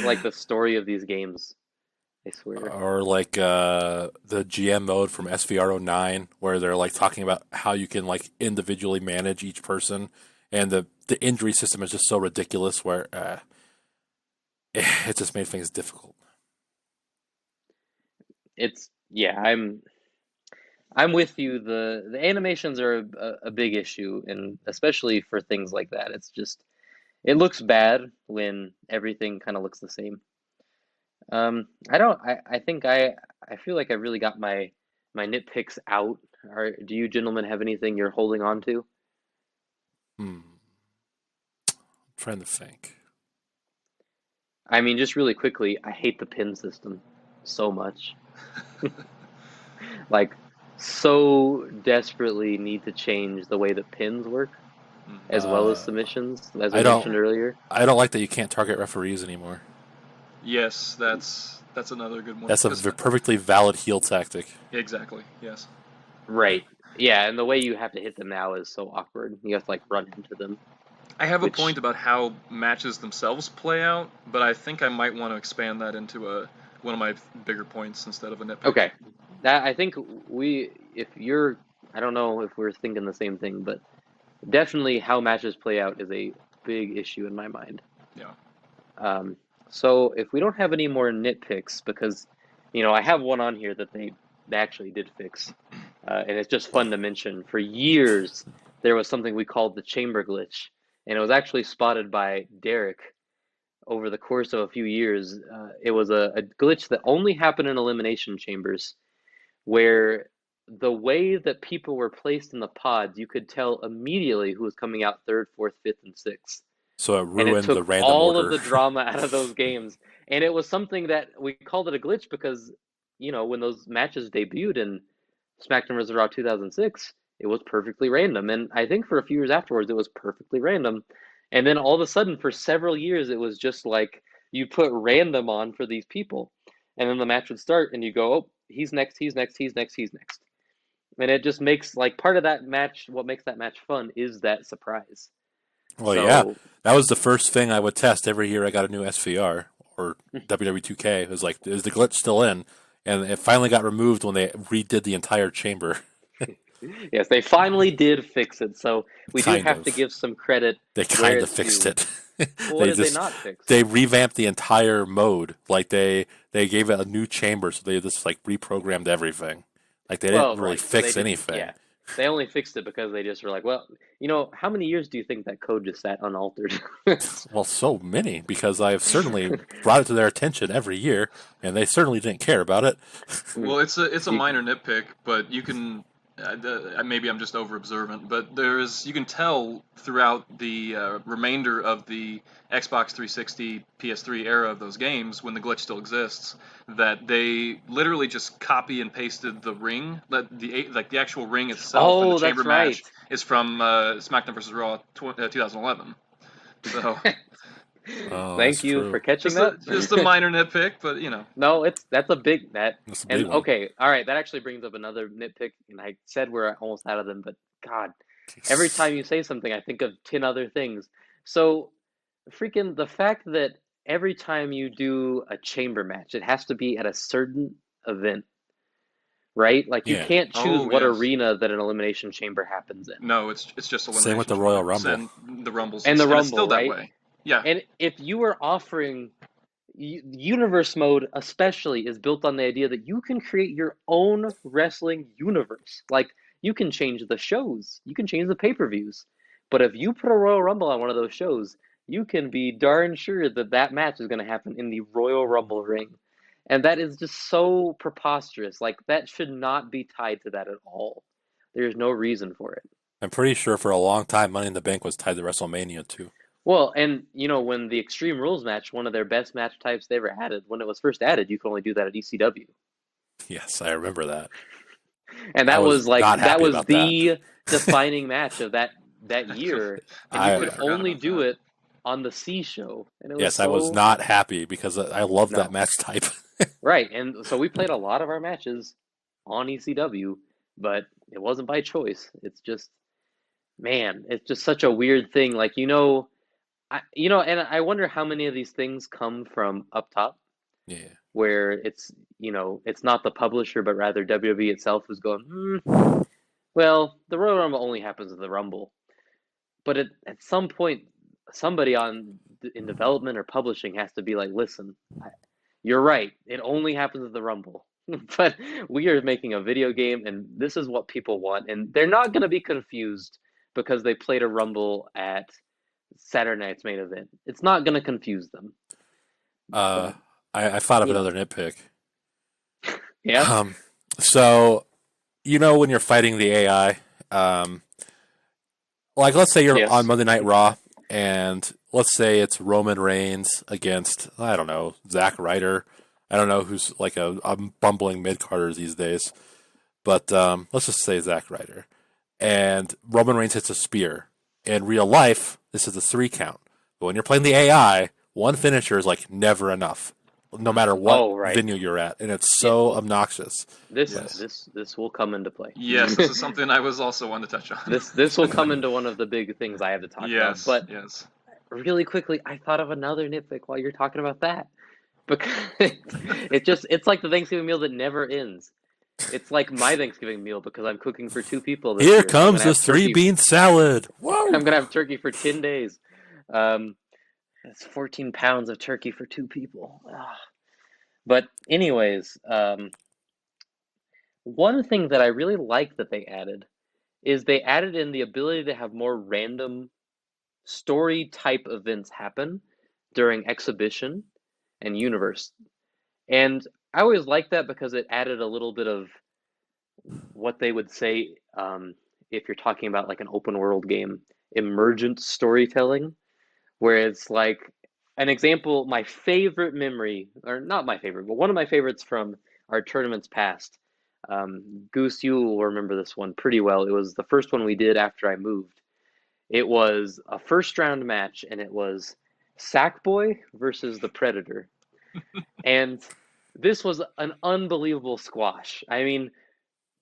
Like the story of these games, I swear.
Or like the GM mode from SVR09, where they're like talking about how you can like individually manage each person, and the injury system is just so ridiculous, where it just made things difficult.
It's yeah, I'm with you. The animations are a big issue, and especially for things like that. It's just it looks bad when everything kind of looks the same. I don't. I think I feel like I really got my nitpicks out. Do you gentlemen have anything you're holding on to?
Hmm. I'm trying to think.
I mean, just really quickly, I hate the pin system so much. Like, so desperately need to change the way that pins work, as well as
Uh,
submissions, as we
I
mentioned
don't.
earlier.
I don't like that you can't target referees anymore.
yes, that's another good one.
That's a
'Cause-
perfectly valid heel tactic.
exactly, yes.
Right. Yeah, and the way you have to hit them now is so awkward. You have to like run into them,
I have a
which
point about how matches themselves play out, but I think I might want to expand that into one of my bigger points instead of a nitpick.
okay. That I think if you're, I don't know if we're thinking the same thing, but definitely how matches play out is a big issue in my mind.
Yeah.
Um, so if we don't have any more nitpicks, because I have one on here that they actually did fix, and it's just fun to mention. For years, there was something we called the chamber glitch, and it was actually spotted by Derek over the course of a few years. It was a glitch that only happened in elimination chambers, where the way that people were placed in the pods, you could tell immediately who was coming out third, fourth, fifth, and sixth.
So it
And it
ruined the
took
random
all of
order.
the drama out of those games. And it was something that we called it a glitch because, when those matches debuted in SmackDown vs. Raw 2006, it was perfectly random. And I think for a few years afterwards, it was perfectly random. And then all of a sudden, for several years, it was just like you put random on for these people. And then the match would start, and you go, oh, he's next, he's next, he's next, he's next. And it just makes, like, part of that match, what makes that match fun is that surprise.
Well,
So,
yeah, that was the first thing I would test every year I got a new SVR. or WWE 2K. It was like, is the glitch still in? And it finally got removed when they redid the entire chamber.
Yes, they finally did fix it. So we do
Kind
have to
of.
give some credit
They
where
kind of
it's
fixed
due.
it.
Well, what did they not fix?
They revamped the entire mode. Like they gave it a new chamber, so they just like reprogrammed everything. Like they didn't really
Right. So
fix anything.
Yeah, they only fixed it because they just were like, well, how many years do you think that code just sat unaltered?
Well, so many, because I have certainly brought it to their attention every year, and they certainly didn't care about it.
Well, it's a minor nitpick, but you can maybe I'm just over observant, but you can tell throughout the remainder of the Xbox 360, PS3 era of those games, when the glitch still exists, that they literally just copy and pasted the ring, the actual ring itself, and the
Oh,
chamber
that's right.
match is from SmackDown vs. Raw 2011. So
Oh, that's
Thank you
true.
for catching
just a
that.
minor nitpick, but you know.
No, that's a big that.
That's a
And
big one.
okay, all right, that actually brings up another nitpick. And I said we're almost out of them, but God, every time you say something, I think of 10 other things. So, freaking the fact that every time you do a chamber match, it has to be at a certain event, right? Like you
Yeah.
can't choose
Oh,
what
yes.
arena that an elimination chamber happens in.
No, it's just elimination.
Same with the Royal
chambers
Rumble.
and the Rumbles,
And the
and it's still
Rumble,
that
right?
way. Yeah.
And if you are offering universe mode, especially, is built on the idea that you can create your own wrestling universe. Like you can change the shows, you can change the pay-per-views, but if you put a Royal Rumble on one of those shows, you can be darn sure that that match is going to happen in the Royal Rumble ring. And that is just so preposterous. Like that should not be tied to that at all. There's no reason for it.
I'm pretty sure for a long time, Money in the Bank was tied to WrestleMania too.
Well, and when the Extreme Rules match, one of their best match types they ever added, when it was first added, you could only do that at ECW.
Yes, I remember that.
And
I
that
was
was like
not
that
happy
was
about
the defining match of that year, and you
I
could
forgot
only
about
do
that.
it on the C show, and it was
Yes, I was
so
not happy because I love that
no
match type.
right. And so we played a lot of our matches on ECW, but it wasn't by choice. It's just man, it's just such a weird thing. Like and I wonder how many of these things come from up top,
Yeah.
where it's not the publisher, but rather WWE itself is going, well, the Royal Rumble only happens at the Rumble. But at some point, somebody in development or publishing has to be like, listen, you're right. It only happens at the Rumble. But we are making a video game, and this is what people want. And they're not going to be confused because they played a Rumble at Saturday night's main event. It's not going to confuse them. But,
I thought of another nitpick.
yeah.
So when you're fighting the AI, like let's say you're
Yes.
on Monday Night Raw, and let's say it's Roman Reigns against, I don't know, Zack Ryder. I don't know who's like a bumbling mid-carder these days, but let's just say Zack Ryder. And Roman Reigns hits a spear. In real life, this is a 3 count. But when you're playing the AI, one finisher is like never enough, no matter what venue you're at, and it's so obnoxious.
This will come into play.
Yes, this is something I was also wanting to touch on.
This will come into one of the big things I have to talk about. But
yes.
really quickly, I thought of another nitpick while you're talking about that. Because it's like the Thanksgiving meal that never ends. It's like my Thanksgiving meal because I'm cooking for 2 people this year.
Here comes the 3-bean salad. Whoa!
I'm gonna have turkey for 10 days. That's 14 pounds of turkey for 2 people. But anyways, one thing that I really like that they added is they added in the ability to have more random story type events happen during exhibition and universe. And I always liked that because it added a little bit of what they would say, if you're talking about like an open world game, emergent storytelling, where it's like an example, my favorite memory, or not my favorite, but one of my favorites from our tournaments past. Goose, you will remember this one pretty well. It was the first one we did after I moved. It was a first round match, and it was Sackboy versus the Predator. And this was an unbelievable squash. I mean,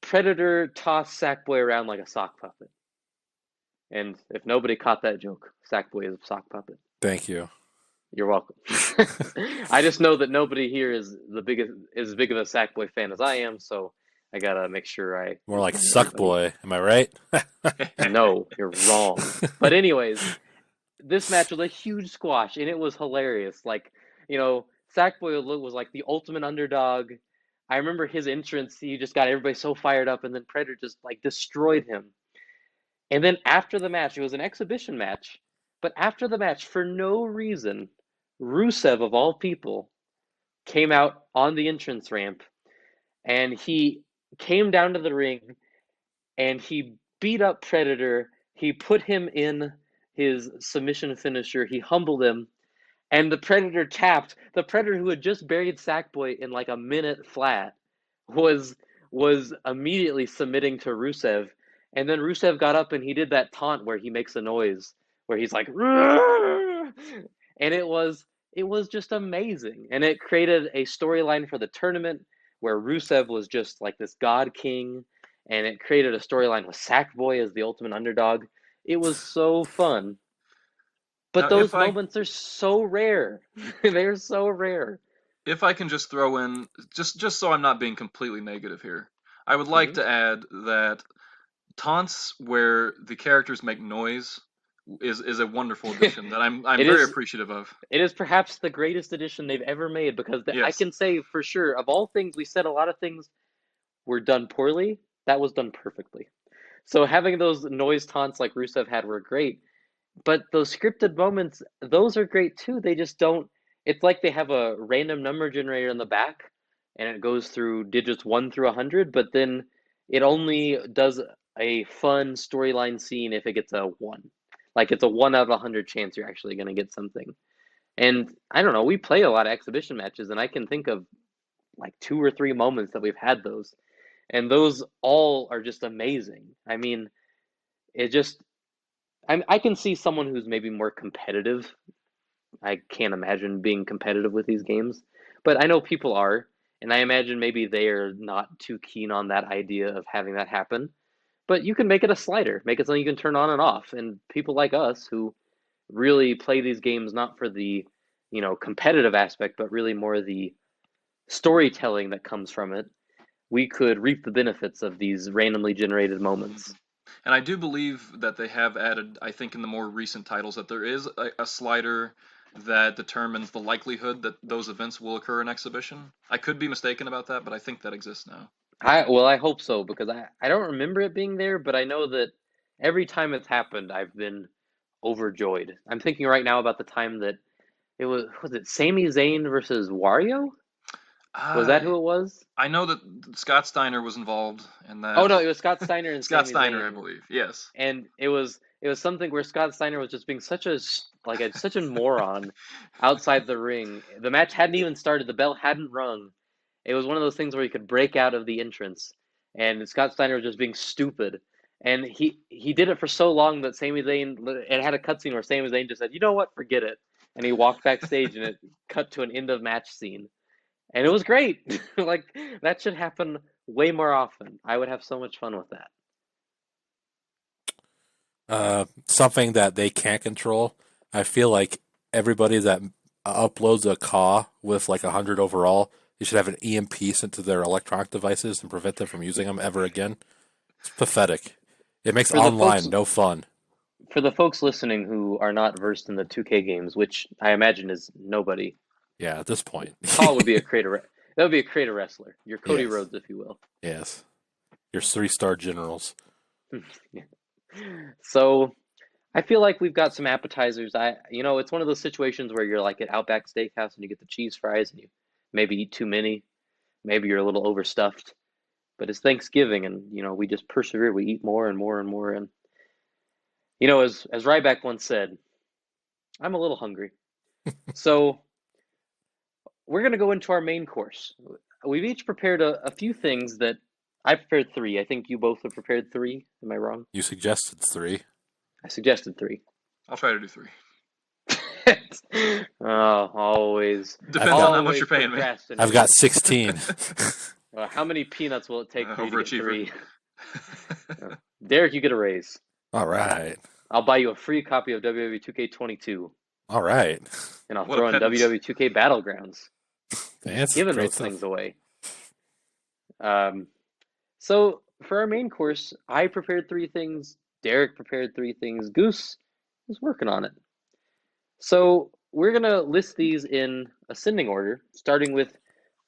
Predator tossed Sackboy around like a sock puppet. And if nobody caught that joke, Sackboy is a sock puppet.
Thank you.
You're welcome. I just know that nobody here is as big of a Sackboy fan as I am, so I gotta make sure I
More like
inform
suck
everybody.
boy. Am I right?
No, you're wrong. But anyways, this match was a huge squash, and it was hilarious. Like, Sackboy was like the ultimate underdog. I remember his entrance; he just got everybody so fired up, and then Predator just like destroyed him. And then after the match, it was an exhibition match, but after the match, for no reason, Rusev of all people came out on the entrance ramp, and he came down to the ring, and he beat up Predator. He put him in his submission finisher. He humbled him, and the Predator tapped. The Predator, who had just buried Sackboy in like a minute flat, was was immediately submitting to Rusev. And then Rusev got up and he did that taunt where he makes a noise where he's like, "Roar!" And it was just amazing. And it created a storyline for the tournament where Rusev was just like this god king, and it created a storyline with Sackboy as the ultimate underdog. It was so fun. But
Now, if
those
I
moments are so rare. They're so rare.
if I can just throw in, just so I'm not being completely negative here, I would like
Hmm.
to add that taunts where the characters make noise is a wonderful addition that I'm
It
very
is
appreciative of.
it is perhaps the greatest addition they've ever made, because I
Yes.
can say for sure, of all things we said, a lot of things were done poorly. That was done perfectly. So having those noise taunts like Rusev had were great, but those scripted moments, those are great too. They just don't. It's like they have a random number generator in the back, and it goes through digits 1 through 100, but then it only does a fun storyline scene if it gets a 1. Like it's a 1 out of 100 chance you're actually going to get something. And I don't know, we play a lot of exhibition matches, and I can think of like 2 or 3 moments that we've had those. And those all are just amazing. I mean, it just, I can see someone who's maybe more competitive. I can't imagine being competitive with these games, but I know people are, and I imagine maybe they are not too keen on that idea of having that happen. But you can make it a slider, make it something you can turn on and off, and people like us who really play these games not for the, competitive aspect, but really more the storytelling that comes from it, we could reap the benefits of these randomly generated moments.
And I do believe that they have added, I think in the more recent titles, that there is a slider that determines the likelihood that those events will occur in exhibition. I could be mistaken about that, but I think that exists now.
I hope so, because I don't remember it being there, but I know that every time it's happened, I've been overjoyed. I'm thinking right now about the time that was it Sami Zayn versus Wario? Was
Uh,
that who it was?
I know that Scott Steiner was involved in
Oh
that.
no, it was Scott Steiner and
Scott
Sami
Steiner, I
Zayn,
believe. Yes.
and it was something where Scott Steiner was just being such a moron outside the ring. The match hadn't even started, the bell hadn't rung. It was one of those things where he could break out of the entrance, and Scott Steiner was just being stupid. And he did it for so long that Sami Zayn, it had a cutscene where Sami Zayn just said, "You know what? Forget it." And he walked backstage, and it cut to an end of match scene. And it was great. Like, that should happen way more often. I would have so much fun with that.
Something that they can't control. I feel like everybody that uploads a CAW with like 100 overall, they should have an EMP sent to their electronic devices and prevent them from using them ever again. It's pathetic. It makes
For the folks
online no fun.
for the folks listening who are not versed in the 2K games, which I imagine is nobody,
Yeah, at this point.
Call would be that would be a creator wrestler, your Cody
Yes.
Rhodes, if you will.
Yes. Your 3-star generals.
Yeah. So I feel like we've got some appetizers. It's one of those situations where you're like at Outback Steakhouse and you get the cheese fries and you maybe eat too many, maybe you're a little overstuffed, but it's Thanksgiving and we just persevere. We eat more and more and more, and as Ryback once said, I'm a little hungry. So we're gonna go into our main course. We've each prepared a few things that I prepared 3. I think you both have prepared 3. Am I wrong?
You suggested 3.
I suggested 3.
I'll try to do 3.
Oh, always.
Depends on how much you're paying me.
Procrastinating.
I've got 16.
How many peanuts will it take for you to get
Overachiever.
3? Derek, you get a raise.
All right.
I'll buy you a free copy of WWE 2K22.
All right.
And I'll
What a
throw in
pittance.
WWE 2K Battlegrounds,
That's
giving
great
those
stuff.
things away. So for our main course, I prepared 3 things. Derek prepared 3 things. Goose is working on it. So we're gonna list these in ascending order, starting with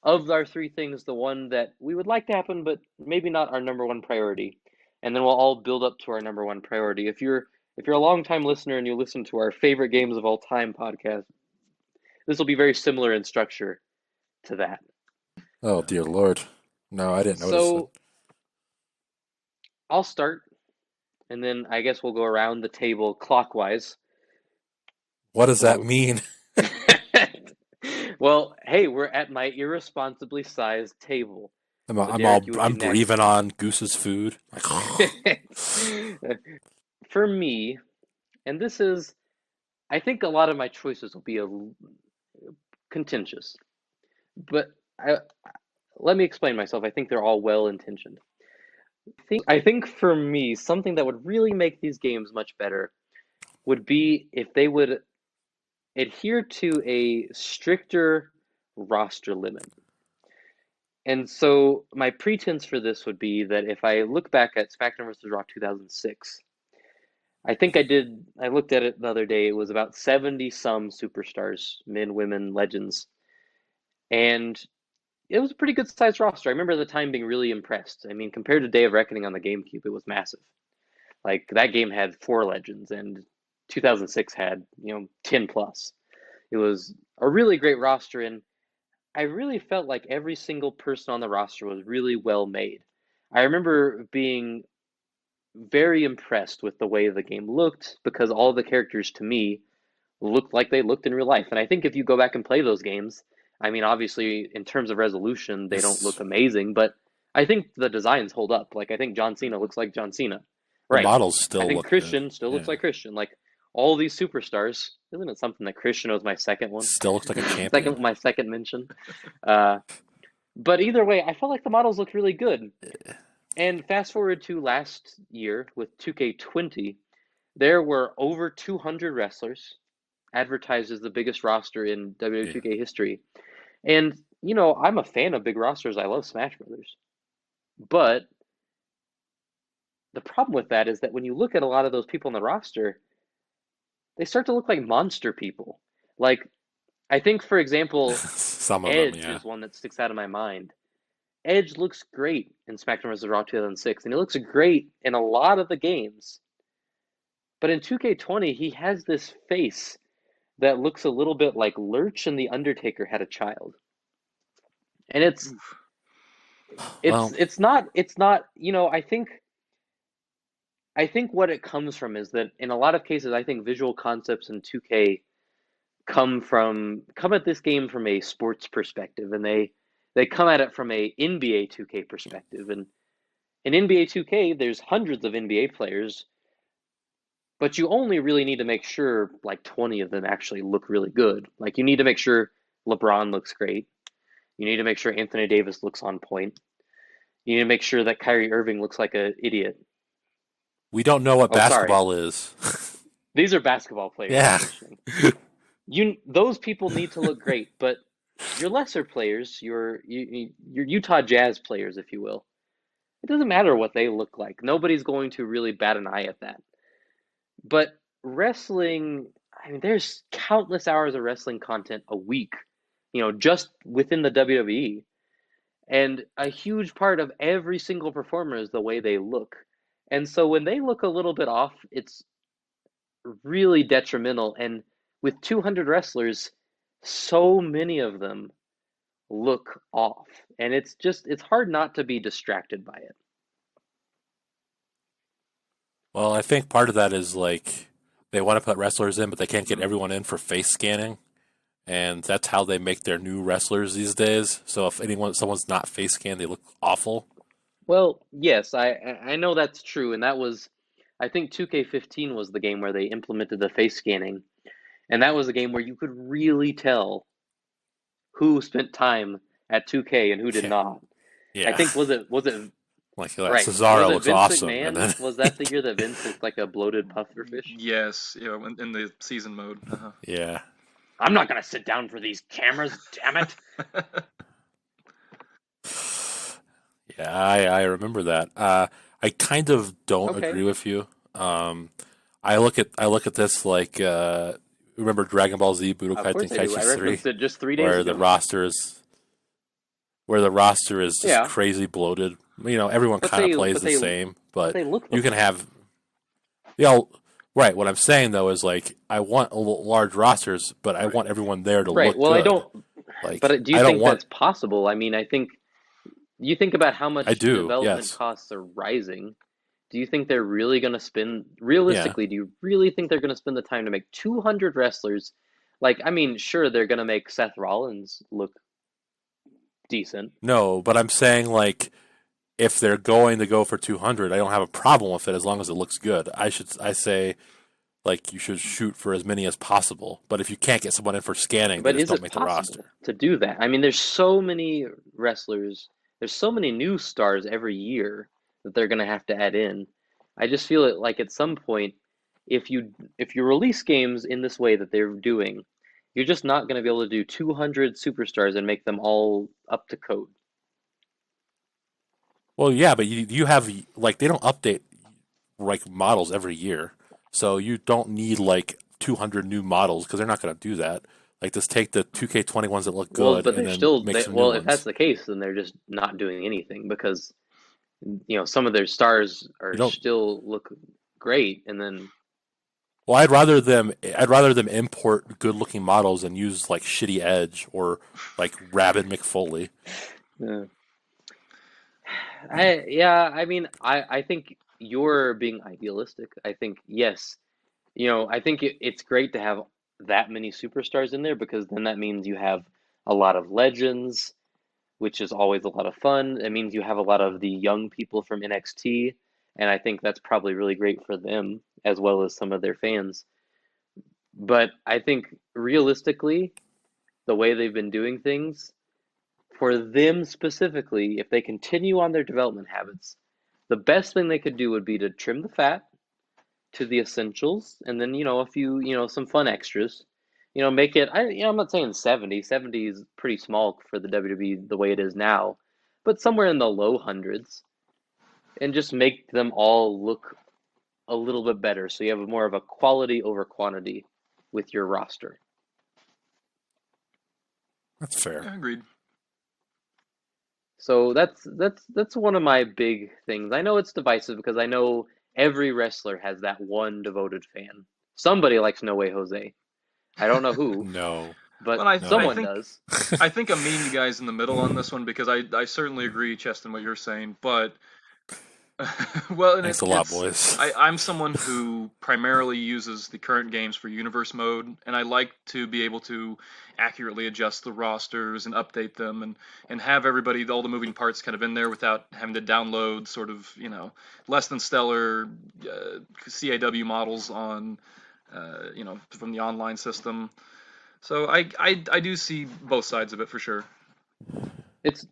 of our 3 things, the one that we would like to happen, but maybe not our number 1 priority. And then we'll all build up to our number 1 priority. If you're a long-time listener and you listen to our favorite games of all time podcast, this will be very similar in structure to that.
Oh dear Lord. No, I didn't notice
So I'll start, and then I guess we'll go around the table clockwise.
What does that mean?
Well, hey, we're at my irresponsibly sized table. So Derek, you would be
I'm
next.
breathing on Goose's food.
For me, and this is, I think a lot of my choices will be contentious, but let me explain myself. I think they're all well-intentioned. I think for me, something that would really make these games much better would be if they would adhere to a stricter roster limit. And so my pretense for this would be that if I look back at SmackDown vs. Raw 2006, I think I looked at it the other day, it was about 70 some superstars, men, women, legends. And it was a pretty good sized roster. I remember at the time being really impressed. I mean, compared to Day of Reckoning on the GameCube, it was massive. Like that game had 4 legends and 2006 had, 10 plus. It was a really great roster, and I really felt like every single person on the roster was really well made. I remember being very impressed with the way the game looked because all the characters to me looked like they looked in real life. And I think if you go back and play those games, I mean, obviously in terms of resolution, they don't look amazing, but I think the designs hold up. Like I think John Cena looks like John Cena.
The
Right.
models
I
still
think
look
Christian
good.
still looks like Christian. Like all these superstars, isn't it something that Christian was my second one?
Still looks like a champion.
My second mention. But either way, I felt like the models looked really good. And fast forward to last year with 2K20, there were over 200 wrestlers advertised as the biggest roster in WWE 2K history. And, I'm a fan of big rosters. I love Smash Brothers. But the problem with that is that when you look at a lot of those people on the roster, they start to look like monster people. Like, I think, for example,
Some of
Edge
them, yeah.
is one that sticks out of my mind. Edge looks great in SmackDown vs. Raw 2006, and he looks great in a lot of the games. But in 2K20, he has this face that looks a little bit like Lurch and The Undertaker had a child. And it's not, I think what it comes from is that in a lot of cases, I think visual concepts in 2K come at this game from a sports perspective, and they come at it from a NBA 2K perspective. And in NBA 2K, there's hundreds of NBA players, but you only really need to make sure like 20 of them actually look really good. Like you need to make sure LeBron looks great. You need to make sure Anthony Davis looks on point. You need to make sure that Kyrie Irving looks like an idiot.
We don't know what basketball is.
These are basketball players.
Yeah.
Those people need to look great, but your lesser players, your Utah Jazz players, if you will, it doesn't matter what they look like. Nobody's going to really bat an eye at that. But wrestling, I mean, there's countless hours of wrestling content a week, just within the WWE. And a huge part of every single performer is the way they look. And so when they look a little bit off, it's really detrimental. And with 200 wrestlers, so many of them look off. And it's hard not to be distracted by it.
Well, I think part of that is like they want to put wrestlers in, but they can't get everyone in for face scanning. And that's how they make their new wrestlers these days. So if someone's not face scanned, they look awful.
Well, yes, I know that's true, and that was, I think 2K15 was the game where they implemented the face scanning, and that was a game where you could really tell who spent time at 2K and who did not.
Yeah.
I think was it
Like
Right.
Cesaro
Was it
looks
Vince
awesome,
McMahon?
and then
Was that the year that Vince looked like a bloated pufferfish?
Yes, in the season mode.
yeah,
I'm not gonna sit down for these cameras, damn it!
yeah, I remember that. I kind of don't
Okay.
agree with you. I look at this like remember Dragon Ball Z
Of
Budokai
course I do. I
Tenkaichi 3,
referenced it just 3 days
where
ago.
the roster is just
Yeah.
crazy bloated. You know, everyone
But
kind
they-
of plays
but
the
they-
same, but
they look the
you can
same.
have, right. What I'm saying though is like I want large rosters, but I want everyone there to
Right.
look
Well,
good.
I don't.
Like,
But do you
I don't
think
want.
that's possible? I mean, I think you think about how much
I do.
development
Yes.
costs are rising. Do you think they're really going to spend,
Yeah.
realistically, do you really think they're going to spend the time to make 200 wrestlers? Like, I mean, sure, they're going to make Seth Rollins look decent.
No, but I'm saying like if they're going to go for 200, I don't have a problem with it as long as it looks good. I say like you should shoot for as many as possible. But if you can't get someone in for scanning,
But
they just
is
don't
it
make the
possible
roster.
to do that? I mean, there's so many wrestlers, there's so many new stars every year that they're going to have to add in. I just feel it like at some point, if you release games in this way that they're doing, you're just not going to be able to do 200 superstars and make them all up to code.
Well, yeah, but you have like they don't update like models every year, so you don't need like 200 new models because they're not going to do that. Like just take the 2K20 ones that look
Well,
good
but
and
they're
then
still
make some new
well, if
ones.
that's the case, then they're just not doing anything because some of their stars are
You don't.
still look great, and then
Well, I'd rather them import good looking models and use like shitty Edge or like Rabid McFoley.
yeah. I mean, I think you're being idealistic. I think yes, I think it's great to have that many superstars in there because then that means you have a lot of legends, which is always a lot of fun. It means you have a lot of the young people from NXT, and I think that's probably really great for them as well as some of their fans. But I think realistically, the way they've been doing things, for them specifically, if they continue on their development habits, the best thing they could do would be to trim the fat to the essentials and then, a few, some fun extras. Make it, I'm not saying 70. 70 is pretty small for the WWE the way it is now, but somewhere in the low hundreds and just make them all look a little bit better so you have more of a quality over quantity with your roster.
That's fair.
Agreed.
So that's one of my big things. I know it's divisive because I know every wrestler has that one devoted fan. Somebody likes No Way Jose. I don't know who,
No.
but
Well, I
someone
think
does.
I think I'm meeting you guys in the middle on this one because I certainly agree, Cheston, what you're saying, but well, and
Thanks a lot, boys.
I'm someone who primarily uses the current games for universe mode, and I like to be able to accurately adjust the rosters and update them and have everybody, all the moving parts kind of in there without having to download sort of, less than stellar CAW models on, from the online system. So I do see both sides of it for sure.
It's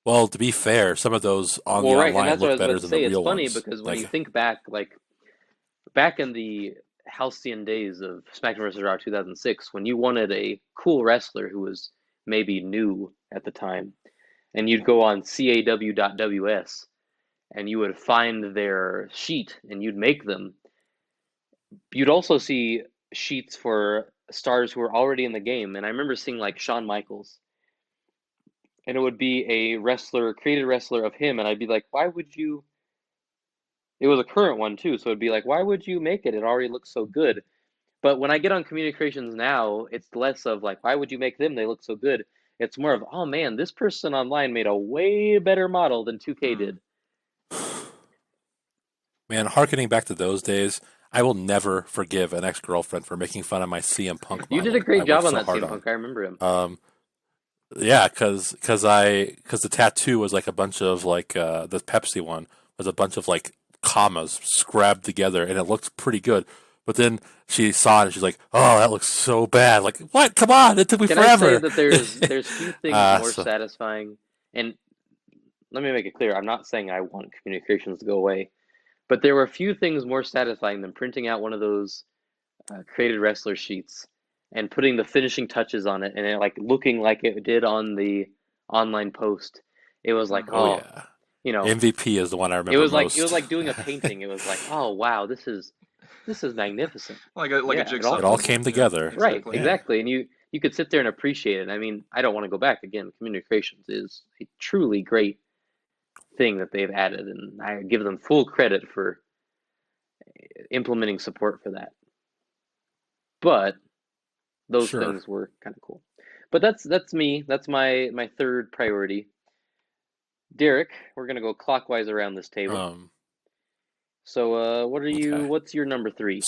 Well, to be fair, some of those on
well,
the
right, and
online
that's what I
look
was about
better
to
than
say.
the
It's
real
funny
ones.
because when
Like,
you think back, like back in the halcyon days of SmackDown vs. Raw 2006, when you wanted a cool wrestler who was maybe new at the time, and you'd go on caw.ws and you would find their sheet and you'd make them. You'd also see sheets for stars who were already in the game, and I remember seeing like Shawn Michaels, and it would be a wrestler, created wrestler of him, and I'd be like, why would you? It was a current one too, so it'd be like, why would you make it? It already looks so good. But when I get on communications now, it's less of like, why would you make them? They look so good. It's more of, oh man, this person online made a way better model than 2K did.
man, harkening back to those days, I will never forgive an ex-girlfriend for making fun of my CM Punk model.
You did a great
I
job
worked
on
so
that
hard
CM Punk. I remember him.
Yeah, because the tattoo was like a bunch of like the Pepsi one was a bunch of like commas scrabbed together, and it looked pretty good. But then she saw it and she's like, "Oh, that looks so bad!" Like, what? Come on, it took me
Can
forever.
I say that there's few things more
so-
satisfying, and let me make it clear. I'm not saying I want communications to go away, but there were few things more satisfying than printing out one of those created wrestler sheets and putting the finishing touches on it, and it like looking like it did on the online post. It was like,
Oh yeah, MVP is the one I remember.
It was like doing a painting. It was like, oh wow, this is magnificent.
Like a jigsaw.
It all came together.
Yeah,
Right,
exactly.
exactly. And you could sit there and appreciate it. I mean, I don't want to go back again. Communications is a truly great thing that they've added, and I give them full credit for implementing support for that. But those
Sure.
things were kind of cool. But that's me. That's my third priority. Derek, we're gonna go clockwise around this table. So what are you?
Okay.
What's your number 3?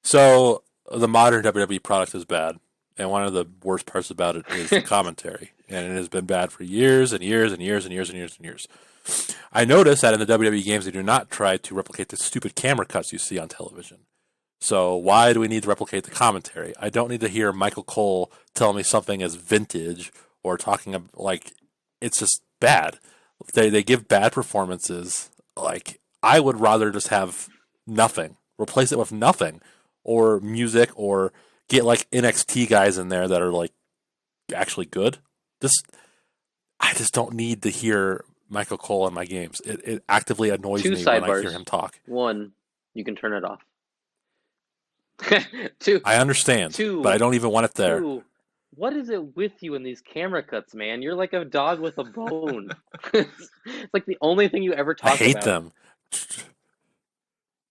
So the modern WWE product is bad, and one of the worst parts about it is the commentary, and it has been bad for years and years and years and years and years and years. I noticed that in the WWE games, they do not try to replicate the stupid camera cuts you see on television. So why do we need to replicate the commentary? I don't need to hear Michael Cole tell me something is vintage or talking like it's just bad. They give bad performances. Like I would rather just have nothing, replace it with nothing, or music, or get like NXT guys in there that are like actually good. I just don't need to hear Michael Cole in my games. It actively annoys me when I hear him talk.
1, you can turn it off. 2,
I understand, but I don't even want it there.
2, what is it with you in these camera cuts, man? You're like a dog with a bone. It's like the only thing you ever talk about.
I hate them.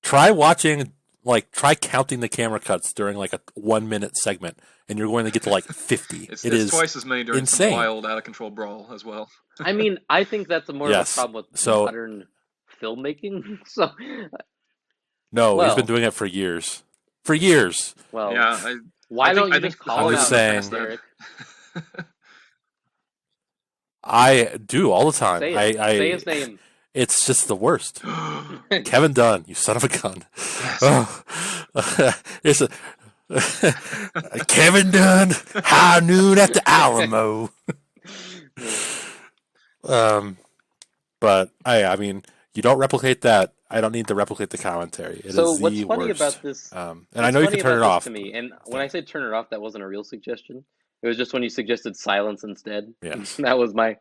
Try counting the camera cuts during like a 1 minute segment, and you're going to get to like 50.
It's
is
twice as many during
insane.
some wild, out of control brawl as well.
I mean, I think that's more of a problem with modern filmmaking. So,
no, he's been doing it for years. For years.
Well,
yeah.
Why don't you just call him out, Derek?
I do all the time.
Say his name.
It's just the worst. Kevin Dunn, you son of a gun. It's Kevin Dunn, high noon at the Alamo. But I mean, you don't replicate that. I don't need to replicate the commentary. It is the
what's funny
worst.
about this?
And I know you can turn it off.
To me, and when I said turn it off, that wasn't a real suggestion. It was just when you suggested silence instead.
Yes.
that was my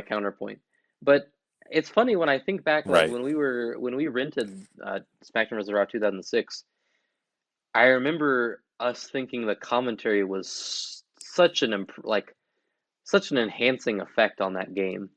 counterpoint. But it's funny when I think back, like,
Right.
when we rented SmackDown vs. Raw 2006. I remember us thinking the commentary was such an enhancing effect on that game.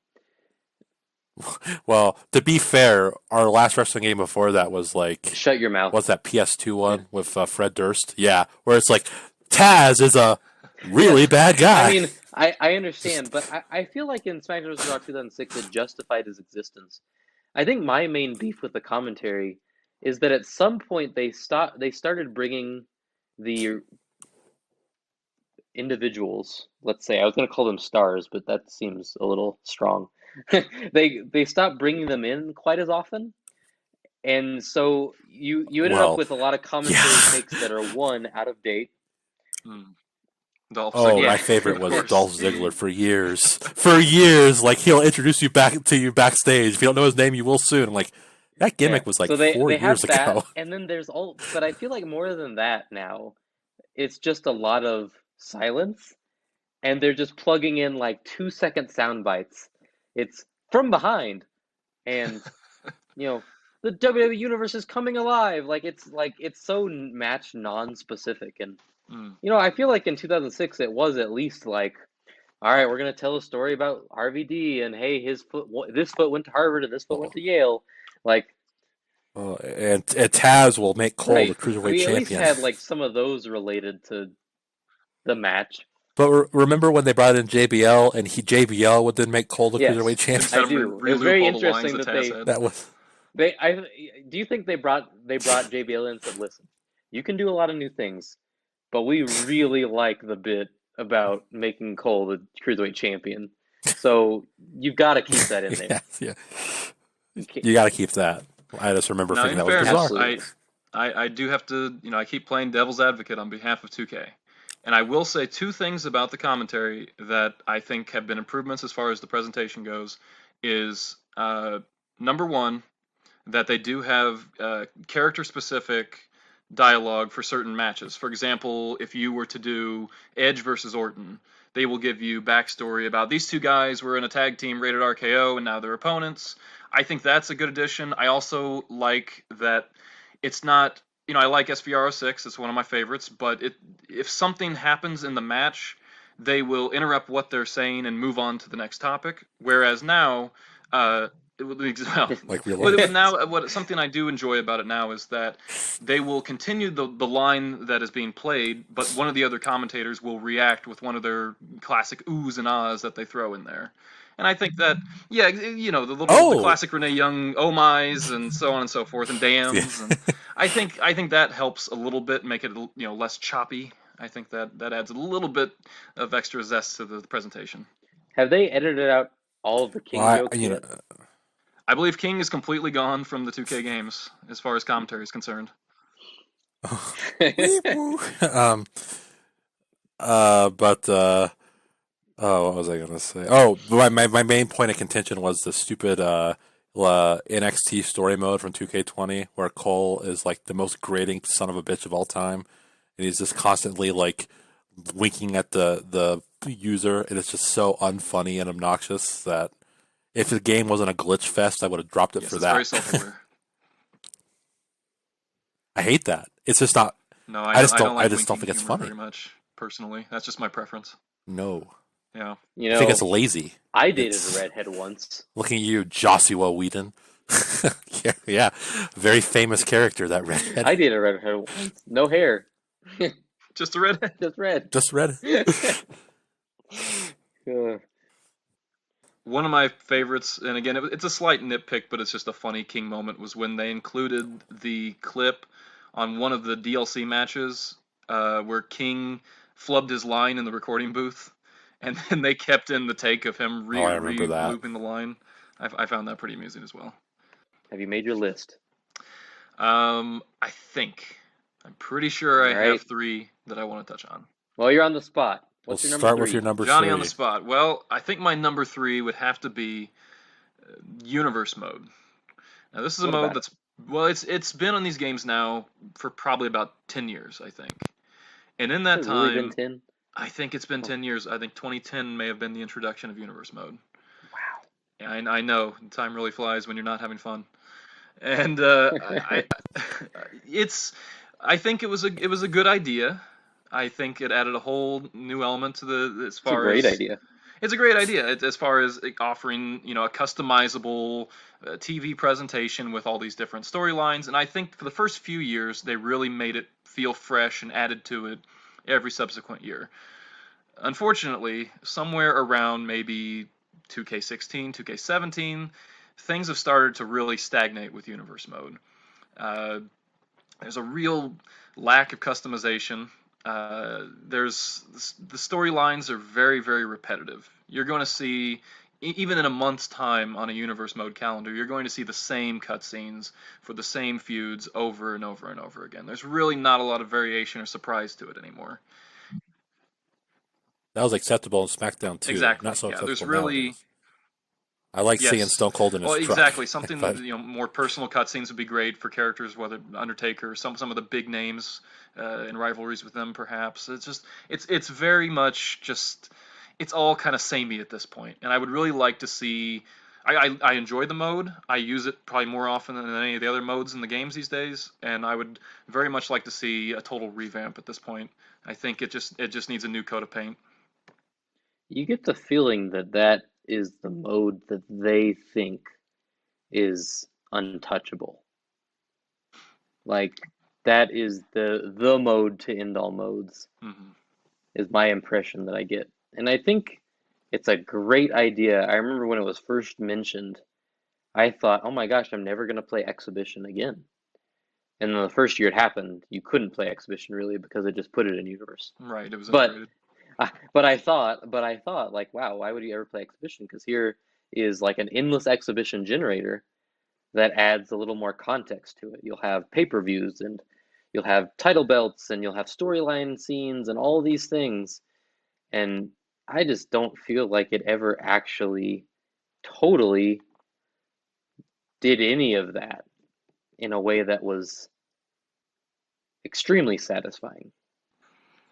Well, to be fair, our last wrestling game before that was like...
Shut your mouth.
What's that PS2 one with Fred Durst? Yeah, where it's like, Taz is a really bad guy.
I mean, I understand, but I feel like in SmackDown vs. Raw 2006, it justified his existence. I think my main beef with the commentary is that at some point they started bringing the individuals, let's say, I was going to call them stars, but that seems a little strong. They stopped bringing them in quite as often, and so you ended up with a lot of commentary takes that are out of date.
Dolph
Ziggler.
Yeah.
My favorite was Dolph Ziggler for years. For years, like he'll introduce you backstage. If you don't know his name, you will soon. I'm like, that gimmick was like 4 years ago.
And then but I feel like more than that now, it's just a lot of silence, and they're just plugging in like 2-second sound bites. It's from behind, and the WWE universe is coming alive. It's so match non-specific, and I feel like in 2006 it was at least like, all right, we're gonna tell a story about RVD, and hey, this foot went to Harvard and this foot went to Yale, like.
And Taz will make Cole the cruiserweight champion.
We at least had like some of those related to the match.
But remember when they brought in JBL, and JBL would then make Cole the cruiserweight champion?
I do. It was very interesting
that was.
Do you think they brought JBL in and said, "Listen, you can do a lot of new things, but we really like the bit about making Cole the cruiserweight champion, so you've got to keep that in there."
You got to keep that. I just remember thinking that was bizarre.
I do have to, I keep playing devil's advocate on behalf of 2K. And I will say two things about the commentary that I think have been improvements as far as the presentation goes. Is number one, that they do have character specific dialogue for certain matches. For example, if you were to do Edge versus Orton, they will give you backstory about these two guys were in a tag team rated RKO and now they're opponents. I think that's a good addition. I also like that it's not, I like SVR06, it's one of my favorites, but if something happens in the match, they will interrupt what they're saying and move on to the next topic. Whereas now,
Like real
well,
life.
now something I do enjoy about it now is that they will continue the line that is being played, but one of the other commentators will react with one of their classic oohs and ahs that they throw in there. And I think that, yeah, the classic Renee Young oh my's and so on and so forth and dams, and I think that helps a little bit, make it less choppy. I think that adds a little bit of extra zest to the presentation.
Have they edited out all of the King jokes yet?
I believe King is completely gone from the 2K games as far as commentary is concerned.
What was I gonna say? Oh, my main point of contention was the stupid NXT story mode from 2K20, where Cole is like the most grating son of a bitch of all time, and he's just constantly like winking at the user, and it's just so unfunny and obnoxious that if the game wasn't a glitch fest, I would have dropped it for that.
Very self-aware.
I hate that. It's just not.
No, I just
don't think it's funny
very much. Personally, that's just my preference.
No.
Yeah.
I think it's lazy.
I dated a redhead once.
Looking at you, Joshua Whedon. yeah, very famous character, that redhead.
I dated a redhead once. No hair.
Just a redhead.
Just red.
Just red.
One of my favorites, and again, it's a slight nitpick, but it's just a funny King moment, was when they included the clip on one of the DLC matches where King flubbed his line in the recording booth, and then they kept in the take of him looping the line. I found that pretty amusing as well.
Have you made your list?
I think. I'm pretty sure I have 3 that I want to touch on.
Well, you're on the spot. What's your number 3?
Start with your number
Johnny
3.
on the spot. Well, I think my number 3 would have to be Universe Mode. Now, this is a mode that's, well, it's been on these games now for probably about 10 years, I think. And in that time,
really been 10?
I think it's been 10 years. I think 2010 may have been the introduction of Universe Mode.
Wow.
Yeah, I know. Time really flies when you're not having fun. And I think it was a good idea. I think it added a whole new element to
It's a great idea.
It's a great idea as far as offering, a customizable TV presentation with all these different storylines. And I think for the first few years, they really made it feel fresh and added to it every subsequent year. Unfortunately, somewhere around maybe 2K16, 2K17, things have started to really stagnate with Universe Mode. There's a real lack of customization. The storylines are very, very repetitive. You're going to see, even in a month's time on a Universe Mode calendar, you're going to see the same cutscenes for the same feuds over and over and over again. There's really not a lot of variation or surprise to it anymore.
That was acceptable in SmackDown too.
Exactly.
Not so acceptable
there's really.
Nowadays. I like seeing Stone Cold in his truck.
Exactly. Something more personal cutscenes would be great for characters, whether Undertaker, some of the big names in rivalries with them, perhaps. It's very much just, it's all kind of samey at this point. And I would really like to see. I enjoy the mode. I use it probably more often than any of the other modes in the games these days, and I would very much like to see a total revamp at this point. I think it just needs a new coat of paint.
You get the feeling that is the mode that they think is untouchable. Like, that is the mode to end all modes, is my impression that I get. And I think it's a great idea. I remember when it was first mentioned, I thought, oh my gosh, I'm never going to play Exhibition again. And then the first year it happened, you couldn't play Exhibition really because it just put it in Universe.
Right, it was integrated.
But I thought, like, wow, why would you ever play Exhibition? Because here is like an endless Exhibition generator that adds a little more context to it. You'll have pay-per-views, and you'll have title belts and you'll have storyline scenes and all these things. And I just don't feel like it ever actually totally did any of that in a way that was extremely satisfying.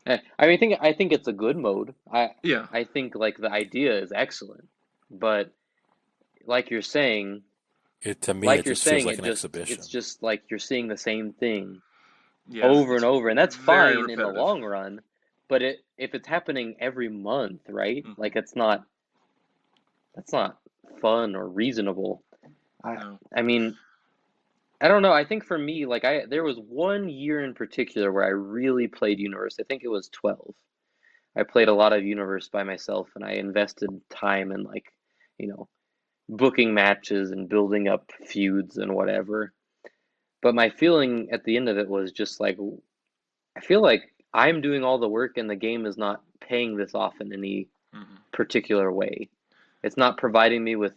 I think it's a good mode.
Yeah.
I think like the idea is excellent, but like you're saying,
To me, it just feels like an
it's
exhibition.
just like you're seeing the same thing
Yeah.
over
It's
and over, and that's
very
fine in the
repetitive.
long run. But if it's happening every month, right?
Mhm.
Like that's not fun or reasonable.
No.
I mean, I don't know. I think for me, like there was one year in particular where I really played Universe. I think it was 12. I played a lot of Universe by myself, and I invested time in like, you know, booking matches and building up feuds and whatever. But my feeling at the end of it was just like, I feel like I'm doing all the work and the game is not paying this off in any
Mhm.
particular way. It's not providing me with,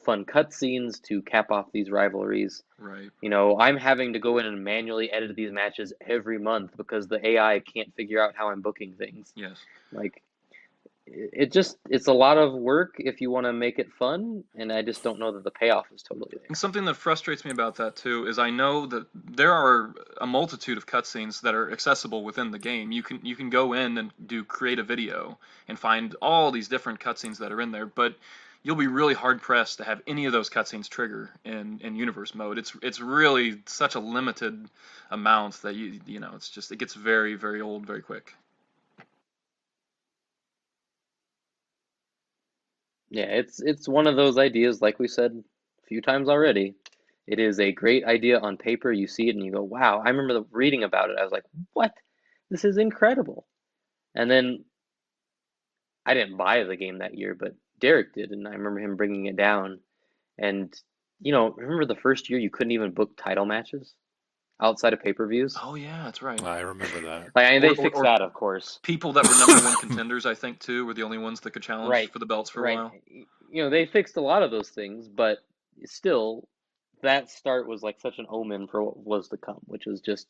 fun cutscenes to cap off these rivalries.
Right.
I'm having to go in and manually edit these matches every month because the AI can't figure out how I'm booking things.
Yes.
Like, it's a lot of work if you want to make it fun, and I just don't know that the payoff is totally
And
there.
something that frustrates me about that too is I know that there are a multitude of cutscenes that are accessible within the game. You can go in and do create a video and find all these different cutscenes that are in there, but you'll be really hard pressed to have any of those cutscenes trigger in universe mode. It's really such a limited amount that it gets very very old very quick.
Yeah, it's one of those ideas, like we said a few times already. It is a great idea on paper. You see it and you go, wow. I remember reading about it. I was like, what? This is incredible. And then I didn't buy the game that year, but Derek did, and I remember him bringing it down. And remember the first year you couldn't even book title matches outside of pay-per-views?
Oh yeah, that's right.
I remember that.
Like, I mean,
Or
they
or,
fixed
or
that, of course.
people that were number one contenders, I think too, were the only ones that could challenge
Right,
for the belts for a
right.
while.
They fixed a lot of those things, but still, that start was like such an omen for what was to come, which was just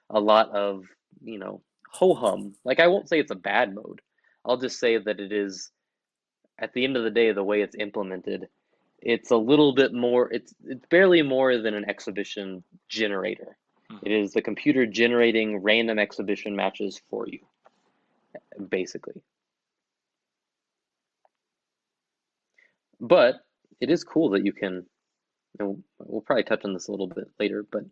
a lot of, ho-hum. Like, I won't say it's a bad mode. I'll just say that it is, at the end of the day, the way it's implemented, it's a little bit more, it's barely more than an exhibition generator. It
Mhm.
is the computer generating random exhibition matches for you, basically. But it is cool that you can, and we'll probably touch on this a little bit later, but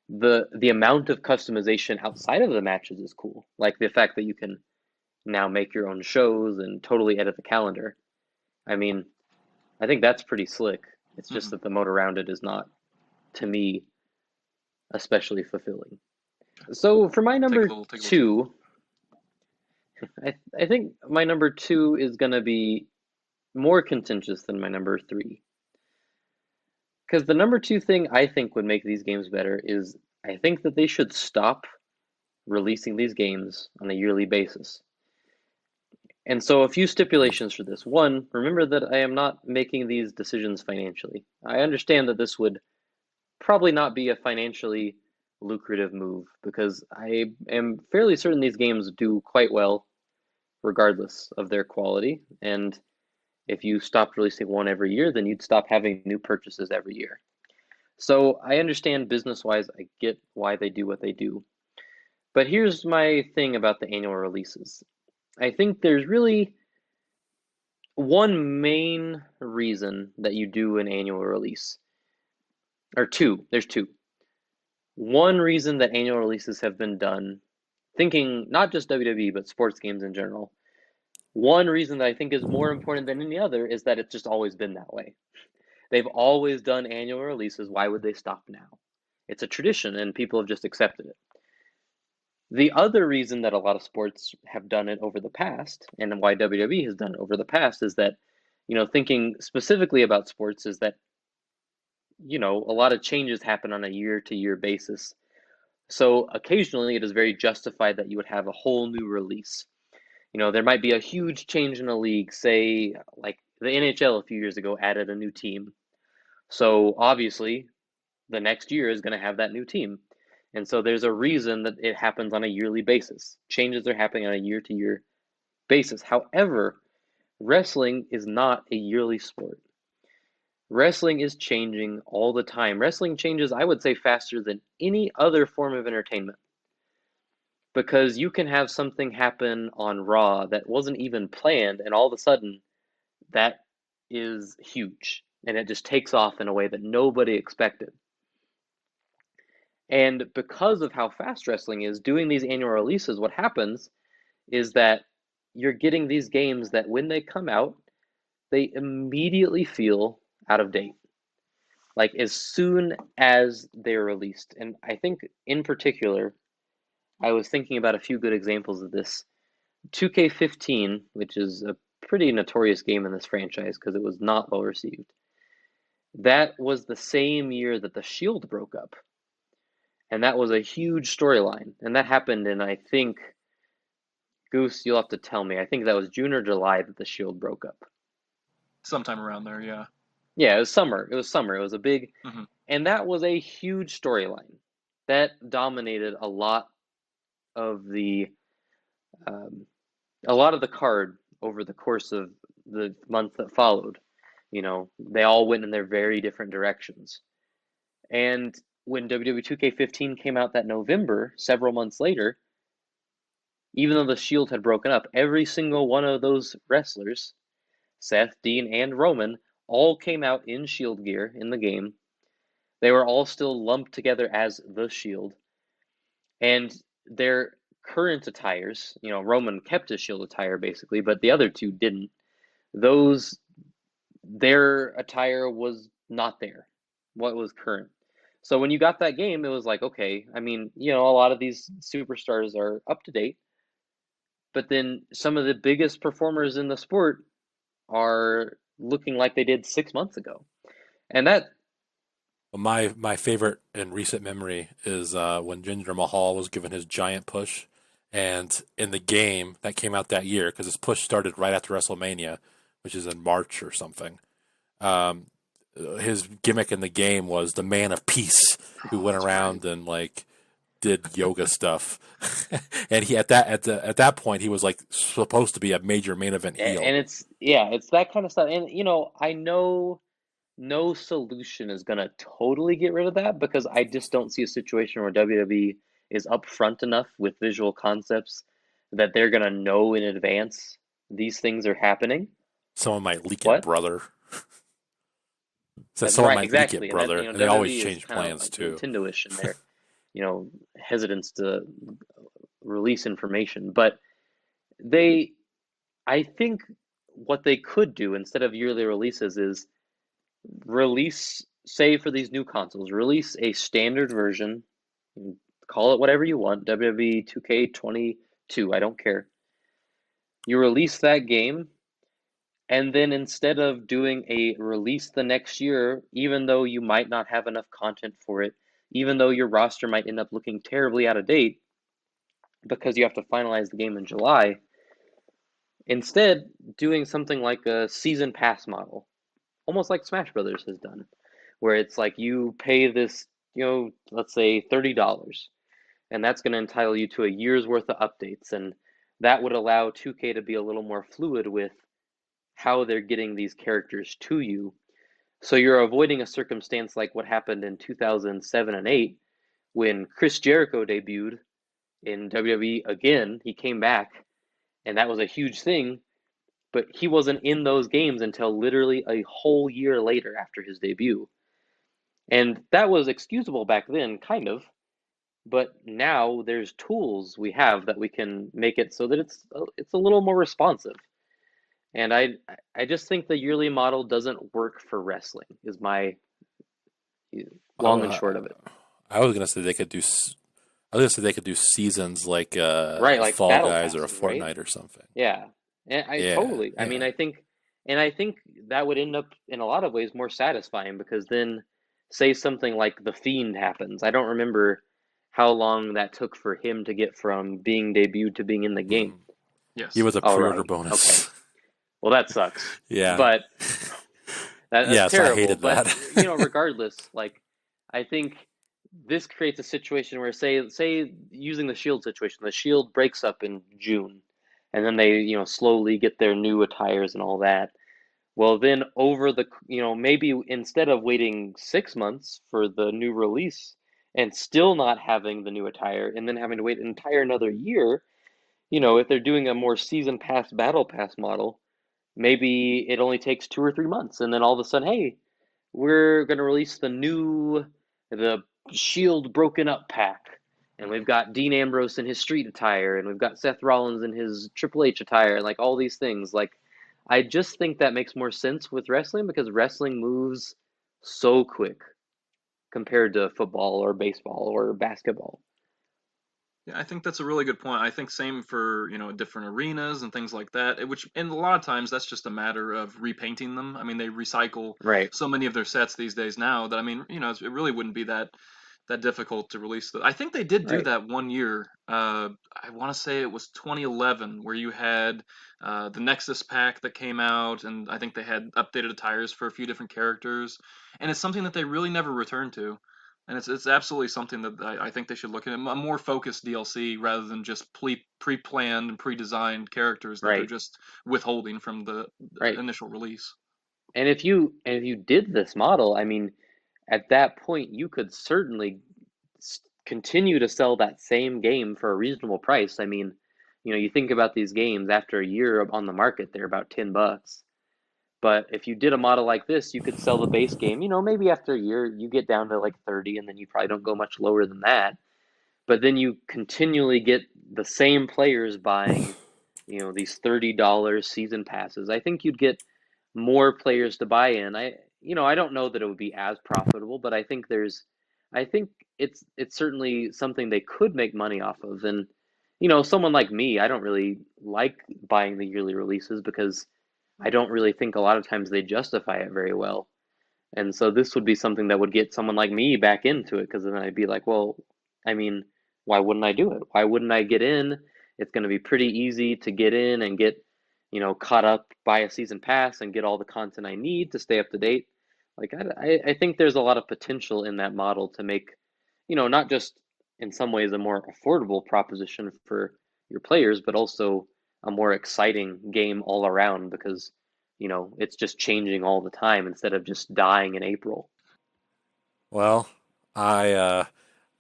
the amount of customization outside of the matches is cool. Like the fact that you can now make your own shows and totally edit the calendar. I mean, I think that's pretty slick. It's just
Mhm.
that the mode around it is not, to me, especially fulfilling. So for my
Take a
number
little, take a little, take a little.
two, I think my number two is going to be more contentious than my number three. Because the number two thing I think would make these games better is I think that they should stop releasing these games on a yearly basis. And so, a few stipulations for this. One, remember that I am not making these decisions financially. I understand that this would probably not be a financially lucrative move because I am fairly certain these games do quite well regardless of their quality. And if you stopped releasing one every year, then you'd stop having new purchases every year. So I understand business wise, I get why they do what they do. But here's my thing about the annual releases. I think there's really one main reason that you do an annual release, or two. There's two. One reason that annual releases have been done, thinking not just WWE, but sports games in general. One reason that I think is more important than any other is that it's just always been that way. They've always done annual releases. Why would they stop now? It's a tradition and people have just accepted it. The other reason that a lot of sports have done it over the past, and why WWE has done it over the past, is that, thinking specifically about sports, is that, a lot of changes happen on a year to year basis. So occasionally it is very justified that you would have a whole new release. There might be a huge change in a league, say, like the NHL a few years ago added a new team. So obviously, the next year is going to have that new team. And so there's a reason that it happens on a yearly basis. Changes are happening on a year-to-year basis. However, wrestling is not a yearly sport. Wrestling is changing all the time. Wrestling changes, I would say, faster than any other form of entertainment. Because you can have something happen on Raw that wasn't even planned, and all of a sudden, that is huge. And it just takes off in a way that nobody expected. And because of how fast wrestling is, doing these annual releases, what happens is that you're getting these games that when they come out, they immediately feel out of date. Like as soon as they're released. And I think in particular, I was thinking about a few good examples of this. 2K15, which is a pretty notorious game in this franchise because it was not well received. That was the same year that the Shield broke up. And that was a huge storyline. And that happened in, I think, Goose, you'll have to tell me. I think that was June or July that the Shield broke up.
Sometime around there, yeah.
Yeah, it was summer. It was a big,
Mhm.
and that was a huge storyline that dominated a lot of the card over the course of the month that followed. You know, they all went in their very different directions. And when WWE 2K15 came out that November, several months later, even though the Shield had broken up, every single one of those wrestlers, Seth, Dean, and Roman, all came out in Shield gear in the game. They were all still lumped together as the Shield. And their current attires, you know, Roman kept his Shield attire basically, but the other two didn't. Their attire was not there, what was current. So when you got that game, it was like, okay, I mean, you know, a lot of these superstars are up to date, but then some of the biggest performers in the sport are looking like they did 6 months ago. And that,
My favorite in recent memory is when Jinder Mahal was given his giant push, and in the game that came out that year, because his push started right after WrestleMania, which is in March or something. Um, his gimmick in the game was the Man of Peace, who went around and like did yoga stuff, and he at that point he was like supposed to be a major main event heel.
and it's that kind of stuff. And you know, I know no solution is going to totally get rid of that because I just don't see a situation where WWE is upfront enough with visual concepts that they're going to know in advance these things are happening.
Someone might leak
What?
it, brother. So
That's
someone
right,
might
exactly.
leak it,
And that,
brother.
you know,
And they always
WWE is
change
kind of
plans too.
Nintendo-ish in their, you know, hesitance to release information. But I think what they could do instead of yearly releases is release, say for these new consoles, release a standard version, call it whatever you want, WWE 2K22, I don't care. You release that game, and then instead of doing a release the next year, even though you might not have enough content for it, even though your roster might end up looking terribly out of date because you have to finalize the game in July, instead doing something like a season pass model, almost like Smash Brothers has done, where it's like you pay this, you know, let's say $30, and that's going to entitle you to a year's worth of updates, and that would allow 2K to be a little more fluid with how they're getting these characters to you. So you're avoiding a circumstance like what happened in 2007 and 8 when Chris Jericho debuted in WWE again. He came back, and that was a huge thing, but he wasn't in those games until literally a whole year later after his debut. And that was excusable back then, kind of, but now there's tools we have that we can make it so that it's a little more responsive. And I just think the yearly model doesn't work for wrestling, is my long and short of it.
I was gonna say they could do. I was gonna say they could do seasons like
Right, like
Fall
battle
Guys or a
passes, right?
Fortnite or something.
Yeah. And totally. I mean,
yeah.
I think that would end up in a lot of ways more satisfying because then say something like The Fiend happens. I don't remember how long that took for him to get from being debuted to being in the game.
Yes.
He was a
Oh,
pre-order
right.
bonus.
Okay. Well, that sucks.
Yeah.
But that's
Yes,
terrible.
I hated
But
that.
you know, regardless, like I think this creates a situation where say using the Shield situation, the Shield breaks up in June, and then they slowly get their new attires and all that. Well, then over the maybe instead of waiting 6 months for the new release and still not having the new attire, and then having to wait an entire another year, if they're doing a more season pass battle pass model, maybe it only takes 2 or 3 months, and then all of a sudden, hey, we're going to release the Shield Broken Up pack, and we've got Dean Ambrose in his street attire, and we've got Seth Rollins in his Triple H attire, and like all these things. Like, I just think that makes more sense with wrestling because wrestling moves so quick compared to football or baseball or basketball.
Yeah, I think that's a really good point. I think same for, different arenas and things like that, and a lot of times that's just a matter of repainting them. I mean, they recycle
Right.
so many of their sets these days now that, I mean, it really wouldn't be that difficult to release. I think they did do
Right.
that one year. I want to say it was 2011 where you had the Nexus pack that came out, and I think they had updated attires for a few different characters, and it's something that they really never returned to. And it's absolutely something that I think they should look at, a more focused DLC rather than just pre-planned and pre-designed characters that they're
Right.
just withholding from the
Right.
initial release.
And if you did this model, I mean, at that point you could certainly continue to sell that same game for a reasonable price. I mean, you think about these games after a year on the market, they're about $10. But if you did a model like this, you could sell the base game, maybe after a year you get down to like 30, and then you probably don't go much lower than that. But then you continually get the same players buying, these $30 season passes. I think you'd get more players to buy in. I don't know that it would be as profitable, but I think it's certainly something they could make money off of. And, someone like me, I don't really like buying the yearly releases because I don't really think a lot of times they justify it very well. And so this would be something that would get someone like me back into it, because then I'd be like, well, I mean, why wouldn't I do it? Why wouldn't I get in? It's going to be pretty easy to get in and get, caught up by a season pass and get all the content I need to stay up to date. Like, I think there's a lot of potential in that model to make, not just in some ways a more affordable proposition for your players, but also a more exciting game all around because it's just changing all the time instead of just dying in April.
Well, I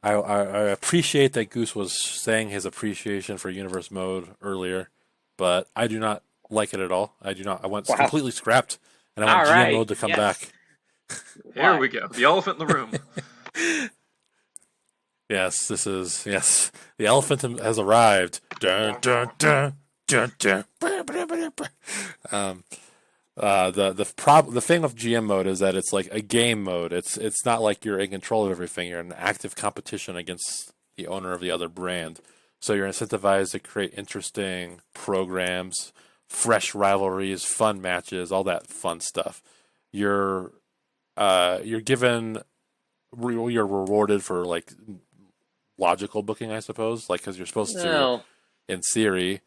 appreciate that Goose was saying his appreciation for Universe Mode earlier, but I do not like it at all. I do not. I want
Wow.
completely scrapped, and I want
All
GM
right.
Mode to come
Yes.
back.
Here we go. The elephant in the room.
Yes, the elephant has arrived. Dun, dun, dun, dun, dun. The thing with GM mode is that it's like a game mode. It's not like you're in control of everything. You're in active competition against the owner of the other brand. So you're incentivized to create interesting programs, fresh rivalries, fun matches, all that fun stuff. You're given you're rewarded for like logical booking, I suppose, like because you're supposed to,
Well,
in theory.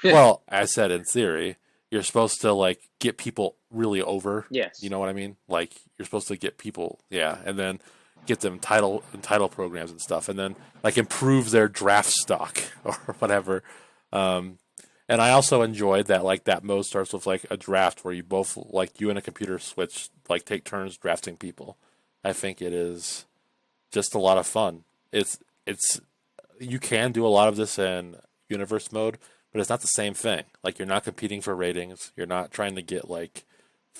Well, I said in theory, you're supposed to like get people really over.
yes.
You know what I mean? Like you're supposed to get people, yeah, and then get them title programs and stuff, and then like improve their draft stock or whatever. And I also enjoyed that like that mode starts with like a draft where you both like you and a computer switch like take turns drafting people. I think it is just a lot of fun. It's you can do a lot of this in universe mode, but it's not the same thing. Like you're not competing for ratings. You're not trying to get like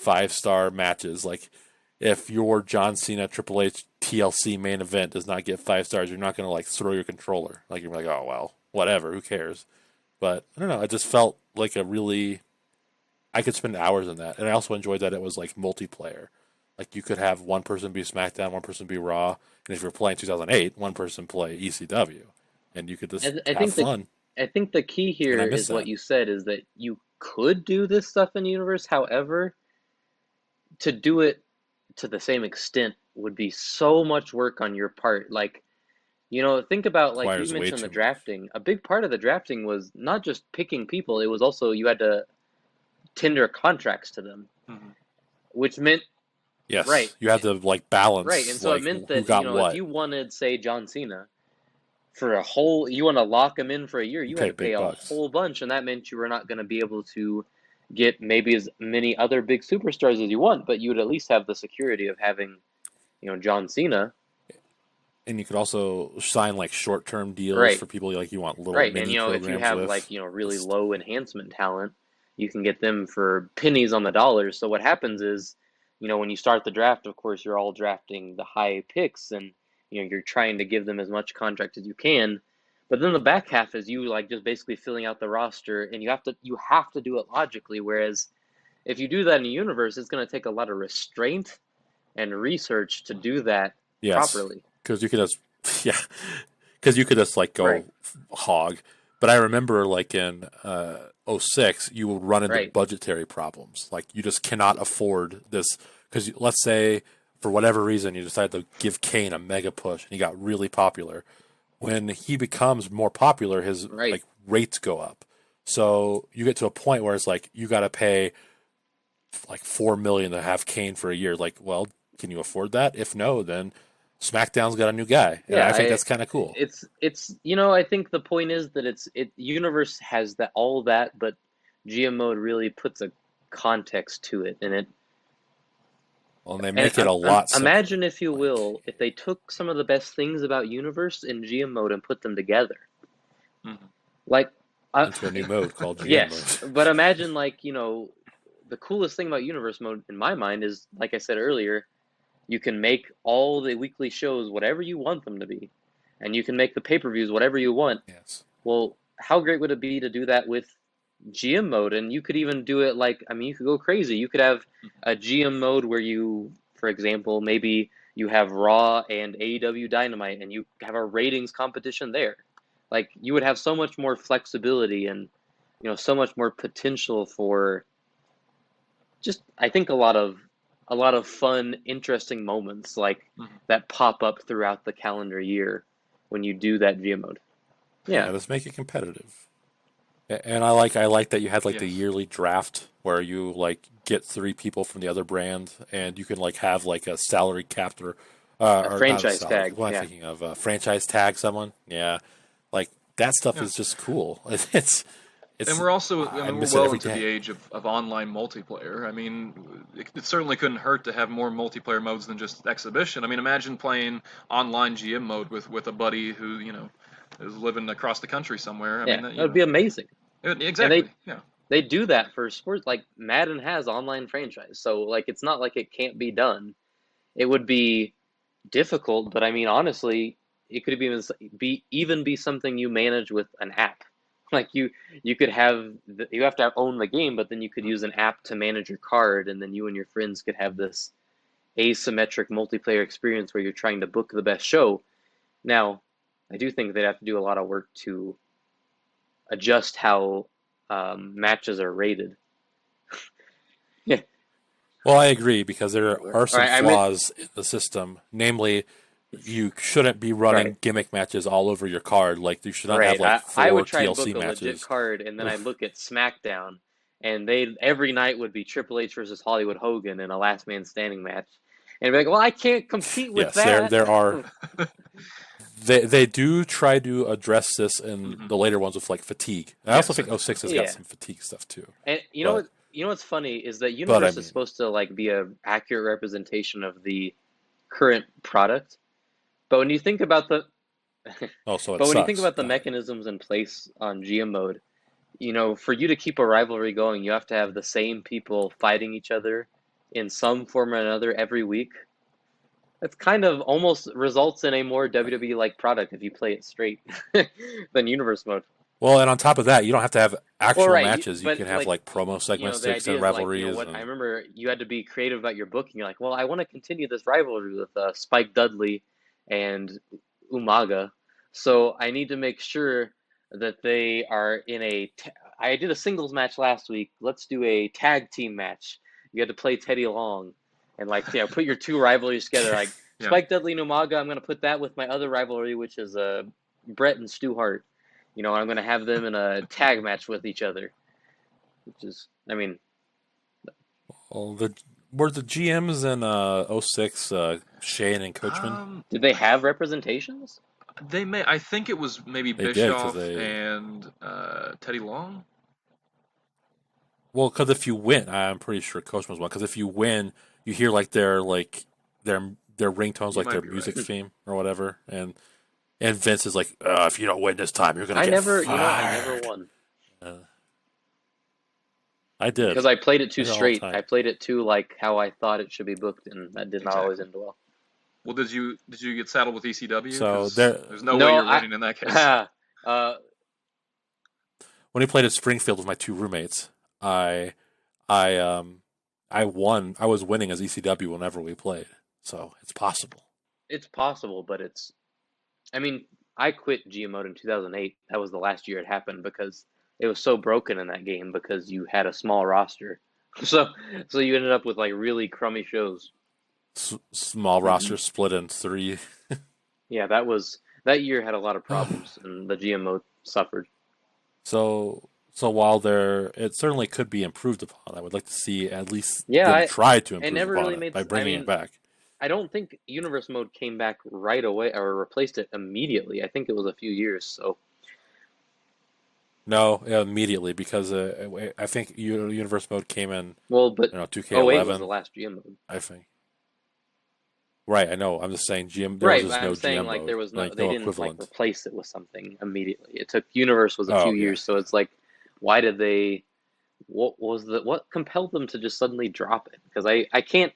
5-star matches. Like if your John Cena Triple H TLC main event does not get 5 stars, you're not going to like throw your controller. Like you're like, oh well, whatever, who cares? But I don't know. It just felt like I could spend hours in that, and I also enjoyed that it was like multiplayer. Like you could have one person be SmackDown, one person be Raw, and if you're playing 2008, one person play ECW, and you could just
I
have
think
fun.
I think the key here
And I miss
is what
that.
you said, is that you could do this stuff in universe. However, to do it to the same extent would be so much work on your part. Like, think about, like you
Requires way
mentioned, the
too much.
drafting. A big part of the drafting was not just picking people, it was also you had to tender contracts to them,
Mhm.
which meant
Yes,
Right.
you have to like balance
Right, and so it
like
meant
who
that,
got
if
what.
you wanted, say, John Cena for a whole, you want to lock him in for a year,
You
you had
pay
to pay
big
a
bucks.
whole bunch, and that meant you were not going to be able to get maybe as many other big superstars as you want, but you would at least have the security of having, John Cena.
And you could also sign like short-term deals
Right,
for people like you want little
right, and
mini
if you
programs
have like,
with.
really
It's,
low enhancement talent, you can get them for pennies on the dollar. So what happens is, when you start the draft, of course, you're all drafting the high picks, and you're trying to give them as much contract as you can. But then the back half is you like just basically filling out the roster, and you have to do it logically. Whereas if you do that in a universe, it's going to take a lot of restraint and research to do that
yes,
properly.
because you could just yeah, because you could just like
Right,
go hog. But I remember like in '06, you would run into
right,
budgetary problems. Like you just cannot afford this because let's say for whatever reason you decide to give Kane a mega push and he got really popular. When he becomes more popular, his
right.
like rates go up. So you get to a point where it's like you got to pay like 4 million to have Kane for a year. Like, well, can you afford that? If no, then SmackDown's got a new guy, and
Yeah,
I think that's kind of cool.
it's I think the point is that universe has that all that, but GM mode really puts a context to it,
Well, and they
and
make it a lot simpler.
imagine, if you
Like,
will, if they took some of the best things about universe in GM mode and put them together,
Mhm.
like,
into a new mode called GM mode.
yes, but imagine, like, the coolest thing about universe mode in my mind is, like I said earlier, you can make all the weekly shows whatever you want them to be, and you can make the pay-per-views whatever you want.
Yes.
Well, how great would it be to do that with GM mode? And you could even do it like, I mean, you could go crazy. You could have a GM mode where you, for example, maybe you have Raw and AEW Dynamite, and you have a ratings competition there. Like, you would have so much more flexibility, and so much more potential for just, I think, a lot of fun, interesting moments like
Mhm.
that pop up throughout the calendar year when you do that GM mode.
Yeah,
Yeah,
let's make it competitive. And I like that you had like the
Yes.
yearly draft where you like get 3 people from the other brand, and you can like have like a salary cap
a
or not a
franchise
salary.
tag.
What am I
Yeah.
thinking of? Franchise tag someone. Yeah, like that stuff
Yeah.
is just cool. It's
And
it's
we're also, I
I
mean, we're
miss it
well
every
into the
day.
age of online multiplayer. I mean, it certainly couldn't hurt to have more multiplayer modes than just exhibition. I mean, imagine playing online GM mode with a buddy who, is living across the country somewhere. I
Yeah,
mean,
that would be amazing. And
exactly. Yeah.
they do that for sports. Like, Madden has online franchise, so like it's not like it can't be done. It would be difficult, but I mean, honestly, it could even be something you manage with an app. Like, you could you have to own the game, but then you could use an app to manage your card, and then you and your friends could have this asymmetric multiplayer experience where you're trying to book the best show. Now, I do think they'd have to do a lot of work to adjust how matches are rated. Yeah.
Well, I agree because there are
All
some
right, I meant
flaws in the system. Namely, you shouldn't be running
right,
gimmick matches all over your card. Like you should not have
right.
like
I
four
would try and book
TLC
a legit
matches.
card, and then I'd look at SmackDown, and they every night would be Triple H versus Hollywood Hogan in a last man standing match, and be like, well, I can't compete with
Yes, there
that.
there are they do try to address this in
Hmm.
the later ones with like fatigue. And I also
Yes,
think '06 has got
Yeah,
some fatigue stuff too.
and
But
what's funny is that
I
Universe is
mean,
supposed to like be a accurate representation of the current product, but when you think about the
also it
but when you think
sucks.
about the
Got it.
mechanisms in place on GM mode, for you to keep a rivalry going, you have to have the same people fighting each other in some form or another every week. That's kind of almost results in a more WWE like product if you play it straight than Universe mode.
Well, and on top of that, you don't have to have
Well,
actual
right,
matches. You
but
can have
like,
like promo segments
the
to
idea
extend
is like,
rivalries,
what I
and
remember, you had to be creative about your booking. You're like, well, I want to continue this rivalry with Spike Dudley and Umaga, so I need to make sure that they are in I did a singles match last week. Let's do a tag team match. You had to play Teddy Long, and like, put your two rivalries together. Like,
yeah.
Spike Dudley and Umaga, I'm gonna put that with my other rivalry, which is Brett and Stu Hart. I'm gonna have them in a tag match with each other, which is, I mean,
well, Were the GMs in 06 Shane and Coachman?
Did they have representations?
They may. I think it was maybe
They did because
Bischoff and Teddy Long.
Well, because if you win, I'm pretty sure Coachman was one. Because if you win, you hear like their ringtones,
You
like
might
their
be
music
right.
theme or whatever, and Vince is like, if you don't win this time, you're gonna
I
get
never,
fired.
I never won
I did.
because I played it too
I did all the
straight.
time.
I played it too like how I thought it should be booked, and that did not always end well.
Well, did you get saddled with ECW?
So
'Cause
there,
there's no way you're winning in that case.
uh,
when he played at Springfield with my two roommates, I I won. I was winning as ECW whenever we played, so it's possible.
it's possible, but it's. I mean, I quit GM mode in 2008. That was the last year it happened because it was so broken in that game because you had a small roster. So you ended up with like really crummy shows.
Small roster split in three.
Yeah, that year had a lot of problems and the GM mode suffered.
So while it certainly could be improved upon, I would like to see at least
Yeah,
them try to
it
improve
never
upon
really
it
made.
by bringing it back.
I don't think Universe mode came back right away or replaced it immediately. I think it was a few years. So
No, immediately because I think Universe Mode came in,
well, but 08 was the
2K11.
last GM mode.
I think. Right, I know. I'm just saying GM. There was
Right, but
just
I'm
no
saying
GM
like
mode,
there was no,
like
they
no
didn't like
equivalent.
replace it with something immediately. It took Universe was a few
Oh yeah,
years, so it's like, why did they? What compelled them to just suddenly drop it? Because I can't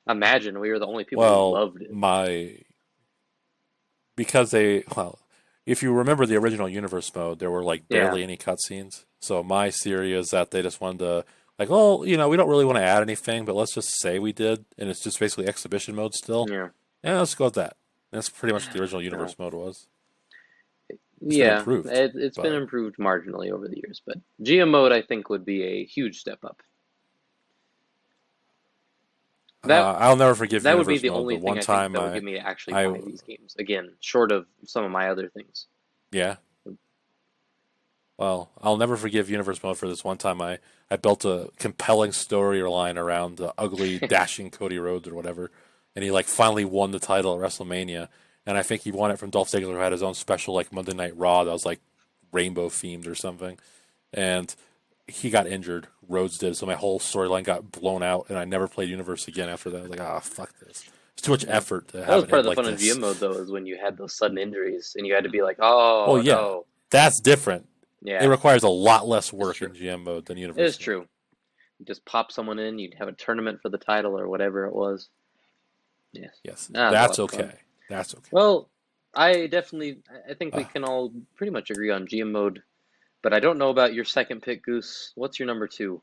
imagine we were the only people who
well,
loved it.
if you remember the original Universe Mode, there were like
Yeah,
barely any cutscenes. So my theory is that they just wanted to like, oh, we don't really want to add anything, but let's just say we did, and it's just basically exhibition mode still.
yeah,
Yeah, let's go with that. That's pretty much what the original
no,
Universe Mode was. It's been
yeah.
improved,
It's been
but
improved marginally over the years, but GM mode I think would be a huge step up. That
I'll never forgive
that would be
Universe
the
Mode. The
only thing
one
I think
time
that would get me to actually
I,
buy these games again, short of some of my other things.
yeah. Well, I'll never forgive Universe Mode for this one time I built a compelling storyline around the ugly, dashing Cody Rhodes or whatever, and he like finally won the title at WrestleMania, and I think he won it from Dolph Ziggler, who had his own special like Monday Night Raw that was like rainbow themed or something, and he got injured. Rhodes did, so my whole storyline got blown out, and I never played Universe again after that. I was like, fuck this. It's too much
Yeah.
effort to
That
have
was
it
part of
end
the
like
fun of
this.
GM mode though, is when you had those sudden injuries and you had to be like,
Well,
oh
yeah,
no.
that's different. It
Yeah,
requires a lot less
it's
work
true.
in GM mode than
It
Universe
is
mode.
true. You just pop someone in, you'd have a tournament for the title or whatever it was. Yes.
Yes,
That was a lot
that's
of fun.
okay. That's okay.
Well, I think we can all pretty much agree on GM mode, but I don't know about your second pick, Goose. What's your number 2?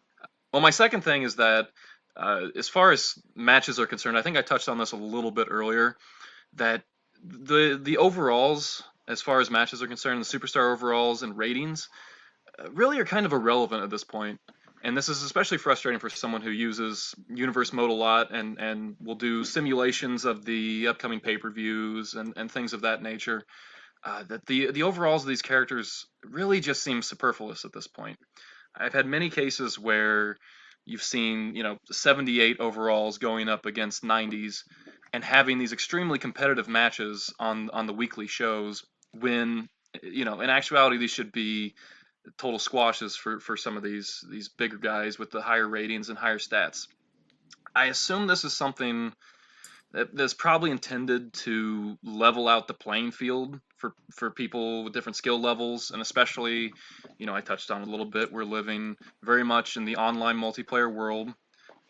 Well, my second thing is that as far as matches are concerned, I think I touched on this a little bit earlier. That the overalls, as far as matches are concerned, the superstar overalls and ratings really are kind of irrelevant at this point. And this is especially frustrating for someone who uses Universe Mode a lot and will do simulations of the upcoming pay-per-views and things of that nature. That the overalls of these characters really just seem superfluous at this point. I've had many cases where you've seen, 78 overalls going up against 90s and having these extremely competitive matches on the weekly shows when, in actuality, these should be total squashes for some of these bigger guys with the higher ratings and higher stats. I assume this is something that's probably intended to level out the playing field for people with different skill levels, and especially, I touched on it a little bit, we're living very much in the online multiplayer world,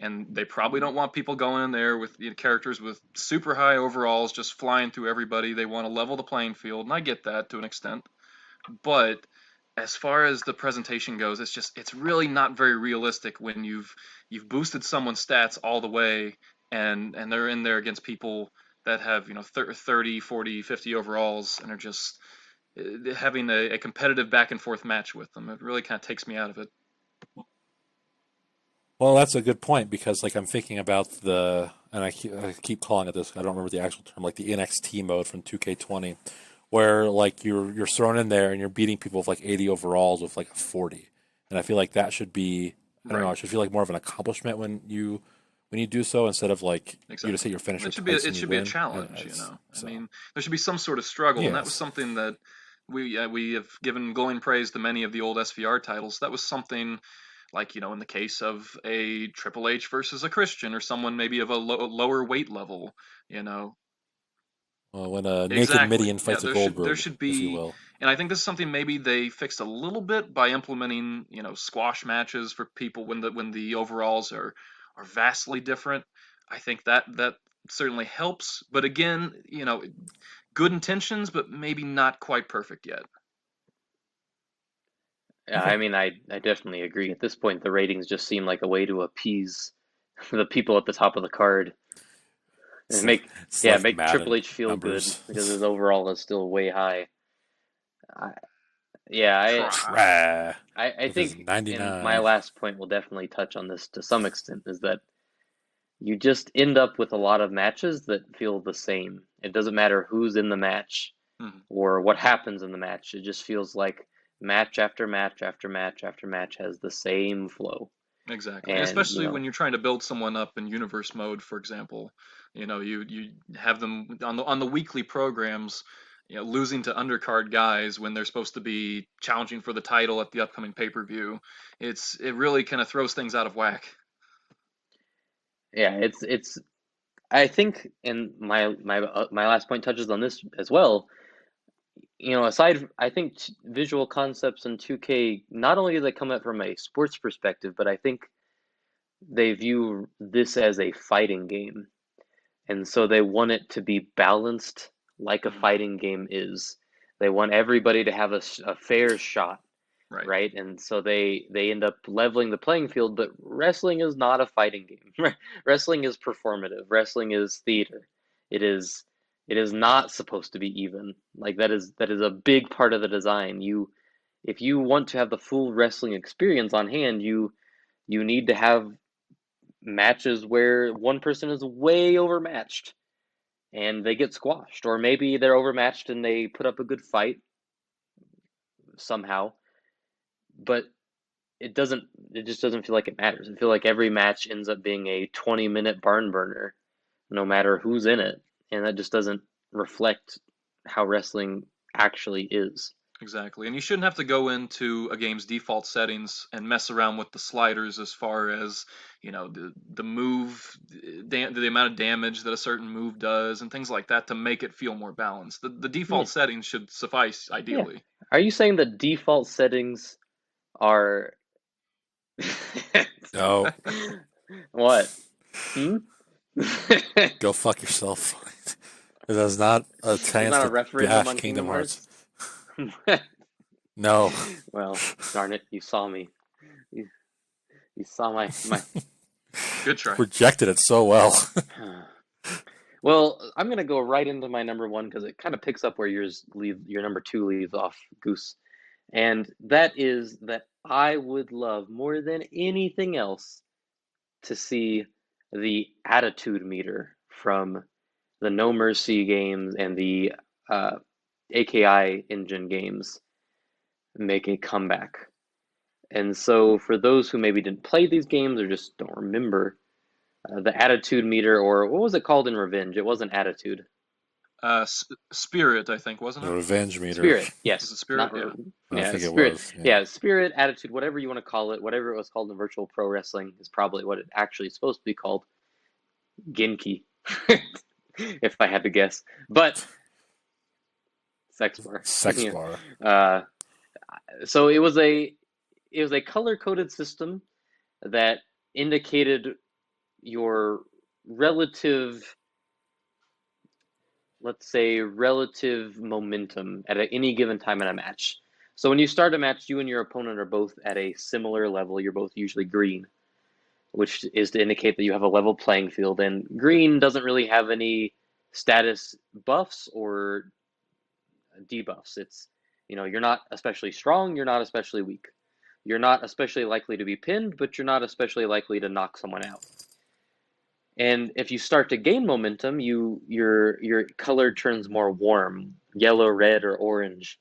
and they probably don't want people going in there with characters with super high overalls just flying through everybody. They want to level the playing field, and I get that to an extent, but as far as the presentation goes, it's really not very realistic when you've boosted someone's stats all the way and they're in there against people that have 30, 40, 50 overalls and are just having a competitive back and forth match with them. It really kind of takes me out of it.
Well, that's a good point because, like, I'm thinking about and I keep calling it this. I don't remember the actual term, like the NXT mode from 2K20, where like you're thrown in there and you're beating people with like 80 overalls with like a 40, and I feel like that should be, I don't know,
Right.
it should feel like more of an accomplishment when when you do so instead of like
Exactly.
you just hit your finisher
It should
twice
be
and you
a
win.
challenge,
So
I mean, there should be some sort of struggle, and that was
yes,
something that we have given glowing praise to many of the old SVR titles. That was something like in the case of a Triple H versus a Christian or someone maybe of a lower weight level, you know.
well, when a naked
Exactly.
Midian
Yeah,
fights a
there
Goldberg,
should
if you
be,
will.
and I think this is something maybe they fixed a little bit by implementing, squash matches for people when the overalls are vastly different. I think that certainly helps, but again, good intentions, but maybe not quite perfect yet.
Yeah,
Okay.
I mean, I definitely agree. At this point, the ratings just seem like a way to appease the people at the top of the card and
It's like,
make Triple
Madden
H feel good
numbers.
because his overall is still way high. I, yeah,
Try
I
with his
think, and my
99.
last point will definitely touch on this to some extent, is that you just end up with a lot of matches that feel the same. It doesn't matter who's in the match
Mhm.
or what happens in the match. It just feels like match after match after match after match has the same flow.
Exactly, and
And,
especially when you're trying to build someone up in universe mode, for example, you have them on the weekly programs, losing to undercard guys when they're supposed to be challenging for the title at the upcoming pay-per-view. It really kind of throws things out of whack.
yeah, it's I think, and my last point touches on this as well. Aside, I think visual concepts in 2K, not only do they come at from a sports perspective, but I think they view this as a fighting game. And so they want it to be balanced like a
Mhm.
fighting game is. They want everybody to have a fair shot,
Right.
right? And so they end up leveling the playing field, but wrestling is not a fighting game. Wrestling is performative. Wrestling is theater. It is it is not supposed to be even. Like that is a big part of the design. If you want to have the full wrestling experience on hand, you need to have matches where one person is way overmatched and they get squashed, or maybe they're overmatched and they put up a good fight somehow, but it just doesn't feel like it matters. I feel like every match ends up being a 20-minute barn burner, no matter who's in it, and that just doesn't reflect how wrestling actually is.
Exactly, and you shouldn't have to go into a game's default settings and mess around with the sliders as far as the move, the amount of damage that a certain move does, and things like that to make it feel more balanced. The
Yeah,
default settings should suffice
yeah.
ideally.
Are you saying the default settings are
No,
what? Hmm?
go fuck yourself. That's not a
There's
chance
not a
to
referendum
bash
on
Kingdom
Kingdom
Hearts.
Hearts?
No.
Well, darn it, you saw me. You, you saw my.
Good try.
Projected it so well.
Well, I'm gonna go right into my number one because it kind of picks up where your number two leaves off, Goose, and that is that I would love more than anything else to see the attitude meter from the No Mercy games and the uh, AKI engine games make a comeback. And so, for those who maybe didn't play these games or just don't remember, the attitude meter, or what was it called in Revenge? It wasn't attitude.
Spirit, I think, wasn't
The
it?
revenge meter.
Spirit,
Was it
yes,
Spirit?
not
Yeah.
I
yeah,
think it
spirit,
was. Yeah.
yeah, spirit, attitude, whatever you want to call it, whatever it was called in virtual pro wrestling is probably what it actually is supposed to be called. Genki, if I had to guess, but sex bar.
Sex
Yeah.
bar.
Uh, so it was a color coded system that indicated your relative, let's say, relative momentum at any given time in a match. So when you start a match, you and your opponent are both at a similar level. You're both usually green, which is to indicate that you have a level playing field. And green doesn't really have any status buffs or debuffs. You're not especially strong, you're not especially weak. You're not especially likely to be pinned, but you're not especially likely to knock someone out. And if you start to gain momentum, your color turns more warm, yellow, red, or orange,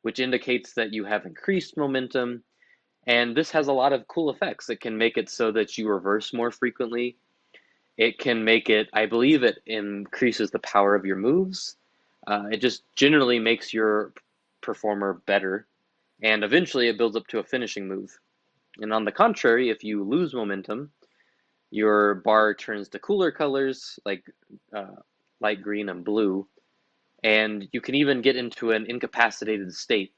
which indicates that you have increased momentum. And this has a lot of cool effects. It can make it so that you reverse more frequently. It can make it, I believe it increases the power of your moves. It just generally makes your performer better. And eventually it builds up to a finishing move. And on the contrary, if you lose momentum, your bar turns to cooler colors like light green and blue. And you can even get into an incapacitated state.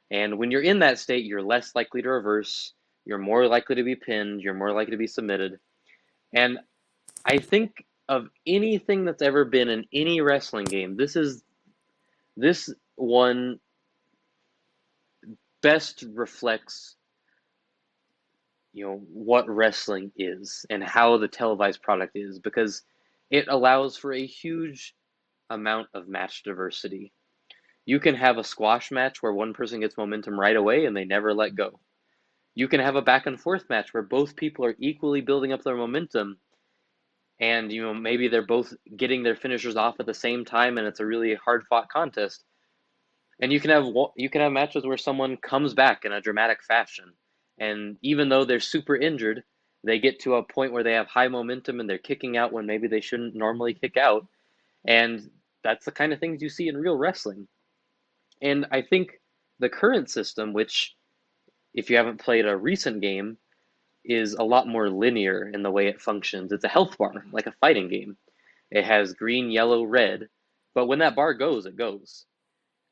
And when you're in that state, you're less likely to reverse, you're more likely to be pinned, you're more likely to be submitted. And I think of anything that's ever been in any wrestling game, this one best reflects what wrestling is and how the televised product is, because it allows for a huge amount of match diversity. You can have a squash match where one person gets momentum right away and they never let go. You can have a back and forth match where both people are equally building up their momentum, and maybe they're both getting their finishers off at the same time and it's a really hard fought contest. And you can have matches where someone comes back in a dramatic fashion, and even though they're super injured, they get to a point where they have high momentum and they're kicking out when maybe they shouldn't normally kick out. And that's the kind of things you see in real wrestling. And I think the current system, which if you haven't played a recent game, is a lot more linear in the way it functions. It's a health bar, like a fighting game. It has green, yellow, red, but when that bar goes, it goes.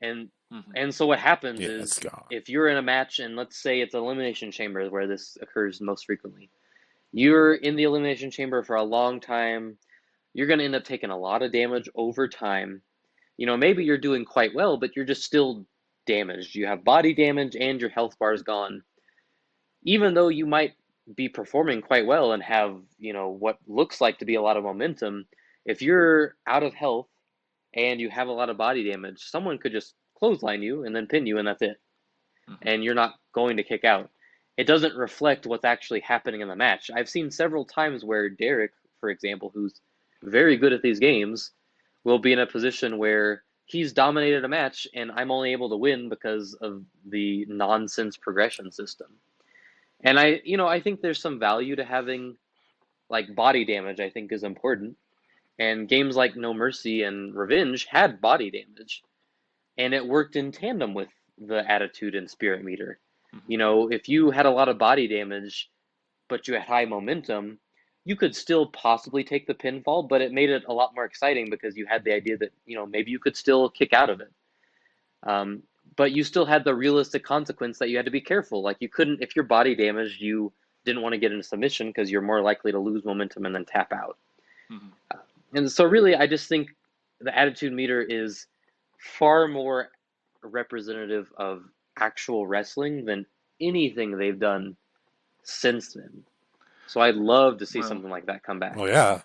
And so what happens is, if you're in a match, and let's say it's Elimination Chamber where this occurs most frequently, you're in the Elimination Chamber for a long time, you're going to end up taking a lot of damage over time. Maybe you're doing quite well, but you're just still damaged. You have body damage and your health bar is gone. Even though you might be performing quite well and have, what looks like to be a lot of momentum, if you're out of health and you have a lot of body damage, someone could just clothesline you and then pin you, and that's it. And you're not going to kick out. It doesn't reflect what's actually happening in the match. I've seen several times where Derek, for example, who's very good at these games, will be in a position where he's dominated a match and I'm only able to win because of the nonsense progression system. And I think there's some value to having like body damage. I think is important. And games like No Mercy and Revenge had body damage, and it worked in tandem with the attitude and spirit meter. If you had a lot of body damage, but you had high momentum, you could still possibly take the pinfall, but it made it a lot more exciting because you had the idea that, maybe you could still kick out of it. But you still had the realistic consequence that you had to be careful. Like, you couldn't, if your body damaged, you didn't want to get into submission because you're more likely to lose momentum and then tap out. And so really, I just think the attitude meter is far more representative of actual wrestling than anything they've done since then. So I'd love to see something like that come back.
Oh, yeah.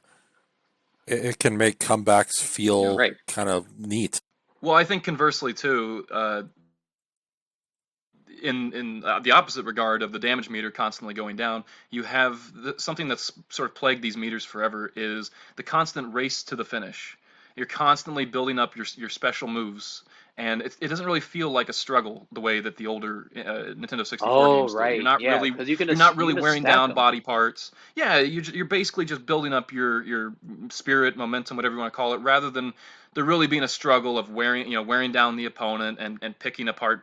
It can make comebacks feel kind of neat.
Well, I think conversely, too, in the opposite regard of the damage meter constantly going down, you have something that's sort of plagued these meters forever is the constant race to the finish. You're constantly building up your special moves, and it doesn't really feel like a struggle the way that the older Nintendo 64 games do. You're not really wearing down body parts. Yeah, you're basically just building up your spirit, momentum, whatever you want to call it, rather than there really being a struggle of wearing down the opponent and picking apart